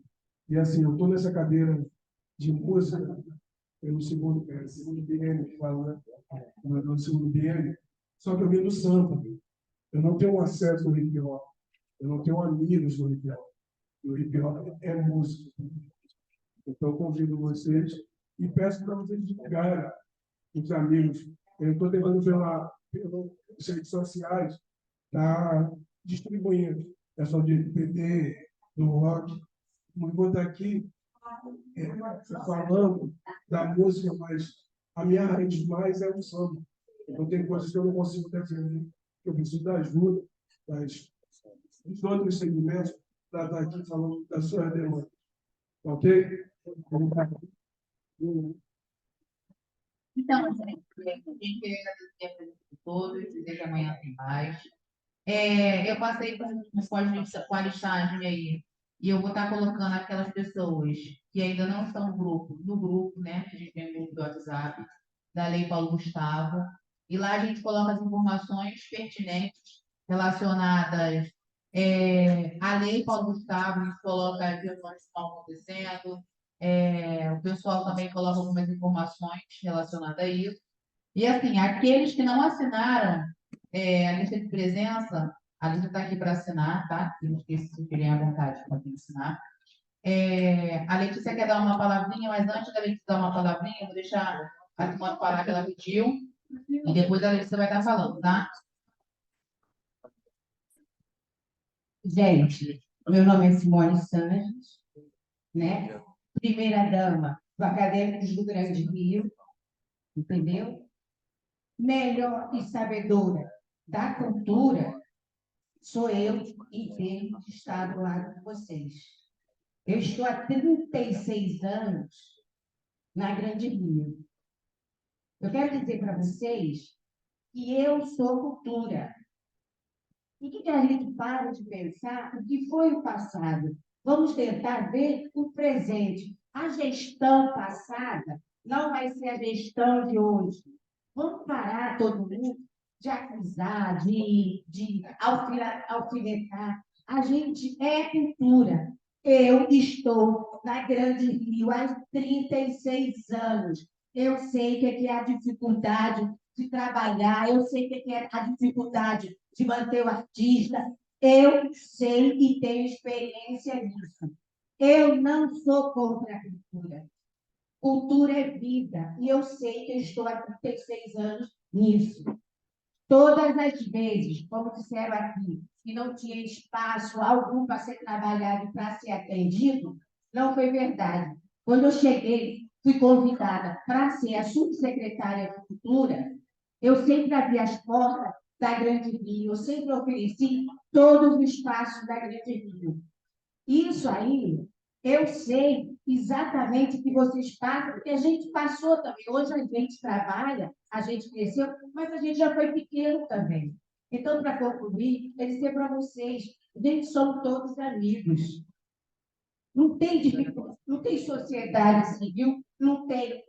E assim, eu estou nessa cadeira de música, pelo segundo BM, que fala, né? No segundo BM, só que eu vim do samba. Eu não tenho acesso ao hip hop. Eu não tenho amigos no hip hop. O hip hop é música. Então, eu convido vocês e peço para vocês divulgarem os amigos. Eu estou tentando pelas redes sociais, tá distribuindo. Pessoal de PT, do rock. Não vou estar aqui falando da música, mas a minha raiz mais é o samba. Então, tem coisas que eu não consigo defender, que eu preciso da ajuda dos outros segmentos para estar aqui falando da sua demanda. Ok? Então, gente, eu queria agradecer a presença de todos, dizer que amanhã tem mais. Eu passei com a listagem aí, e eu vou estar colocando aquelas pessoas que ainda não estão no grupo, né? Que a gente tem um grupo do WhatsApp, da Lei Paulo Gustavo, e lá a gente coloca as informações pertinentes relacionadas à Lei Paulo Gustavo, a gente coloca as reuniões que estão acontecendo, o pessoal também coloca algumas informações relacionadas a isso. E, assim, aqueles que não assinaram a lista de presença, a lista está aqui para assinar, tá? Se tiverem à vontade, podem assinar. A Letícia quer dar uma palavrinha, mas antes da Letícia dar uma palavrinha, eu vou deixar a Simone falar que ela pediu, e depois a Letícia vai estar falando, tá? Gente, meu nome é Simone Santos, né? Primeira-dama do Acadêmicos do Grande Rio, entendeu? Melhor e sabedora da cultura sou eu e tenho de estar do lado de vocês. Eu estou há 36 anos na Grande Rio. Eu quero dizer para vocês que eu sou cultura. E que a gente para de pensar o que foi o passado. Vamos tentar ver o presente. A gestão passada não vai ser a gestão de hoje. Vamos parar todo mundo de acusar, de alfinetar. A gente é cultura. Eu estou na Grande Rio há 36 anos. Eu sei que é a dificuldade de trabalhar, eu sei que é a dificuldade de manter o artista. Eu sei e tenho experiência nisso. Eu não sou contra a cultura. Cultura é vida. E eu sei que eu estou há 36 anos nisso. Todas as vezes, como disseram aqui, que não tinha espaço algum para ser trabalhado e para ser atendido, não foi verdade. Quando eu cheguei, fui convidada para ser a subsecretária de Cultura, eu sempre abri as portas da Grande Rio, eu sempre ofereci todos os espaços da Grande Rio. Isso aí, eu sei exatamente o que vocês passam, porque a gente passou também. Hoje a gente trabalha, a gente cresceu, mas a gente já foi pequeno também. Então, para concluir, eu dizer para vocês, a gente somos todos amigos. Não tem dificuldade, não tem sociedade civil, não tem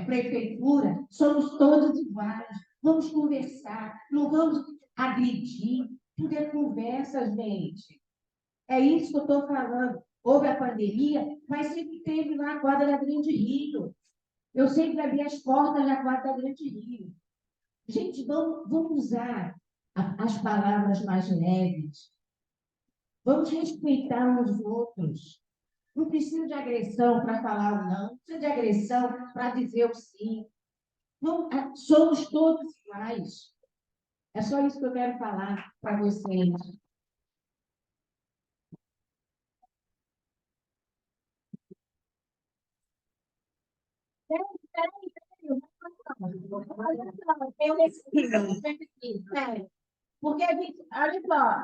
prefeitura, somos todos iguais. Vamos conversar, não vamos agredir, tudo é conversa, gente. É isso que eu estou falando. houve a pandemia, mas sempre teve lá a quadra da Grande Rio. Eu sempre abri as portas da quadra da Grande Rio. Gente, vamos usar as palavras mais leves. Vamos respeitar uns aos outros. Não precisa de agressão para falar o não, não precisa de agressão para dizer o sim. Não, somos todos iguais. É só isso que eu quero falar para vocês. Sério. Porque a gente, olha só,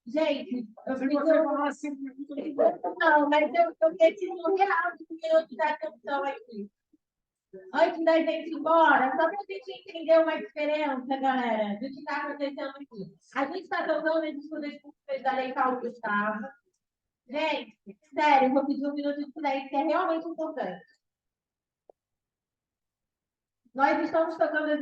gente, eu Se fico... você falar 5 minutos, Não, mas eu preciso real de minutos de atenção aqui. Antes da gente ir embora, só para a gente entender uma diferença, galera, do que está acontecendo aqui. A gente está tocando as discussões públicas da Lei Paulo Gustavo. Gente, sério, eu vou pedir um minuto de silêncio, que é realmente importante. Nós estamos tocando as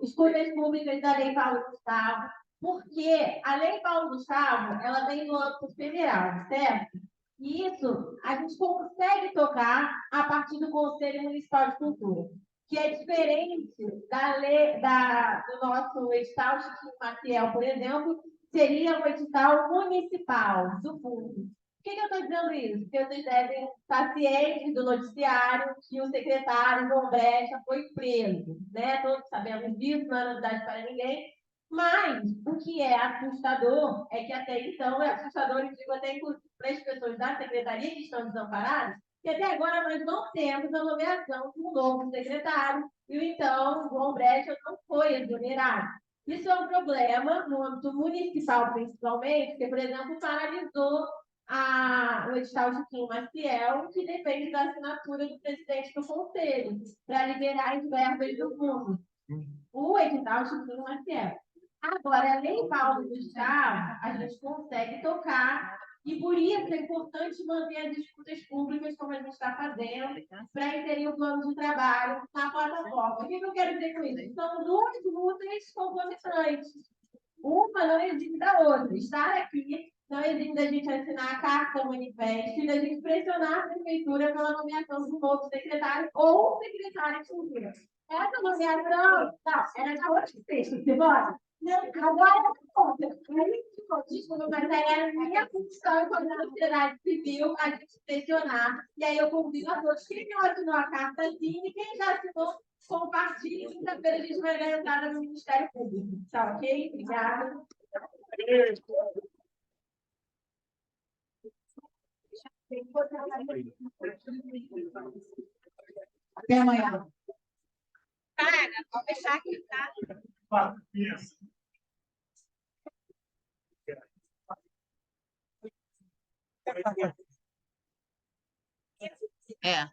escutas públicas da Lei Paulo Gustavo, porque a Lei Paulo Gustavo, ela vem do âmbito federal, certo? E isso a gente consegue tocar a partir do Conselho Municipal de Cultura, que é diferente da lei, do nosso edital Chiquinho Maciel, por exemplo, seria o edital municipal do fundo. Por que eu estou dizendo isso? Porque vocês devem estar cientes do noticiário que o secretário João Brecha foi preso, né? Todos sabemos disso, não é novidade para ninguém. Mas o que é assustador é que até então é assustador, eu digo até inclusive para as pessoas da secretaria que estão desamparadas, que até agora nós não temos a nomeação de um novo secretário, e então o João Brecha não foi exonerado. Isso é um problema no âmbito municipal, principalmente, porque, por exemplo, paralisou o edital Chiquinho Maciel, que depende da assinatura do presidente do conselho, para liberar as verbas do fundo. O edital Chiquinho Maciel. Agora, a Lei Paulo Gustavo, a gente consegue tocar, e por isso é importante manter as disputas públicas, como a gente está fazendo, para inserir o plano de trabalho na plataforma. O que eu quero dizer com isso? São duas lutas concomitantes. Uma não exige da outra. Estar aqui não exige da gente assinar a carta manifesto e da gente pressionar a prefeitura pela nomeação de um novo secretário ou secretária de cultura. Essa nomeação, não, era na outra sexta, você bora? Não, agora eu conta. Desculpa, mas era a minha função enquanto sociedade civil a gente pressionar. E aí eu convido a todos, quem não assinou a cartazinha e quem já assinou, compartilhe. Quinta-feira a gente vai dar entrada no Ministério Público. Tá ok? Obrigada. Até amanhã. Cara, vou fechar aqui, tá? É.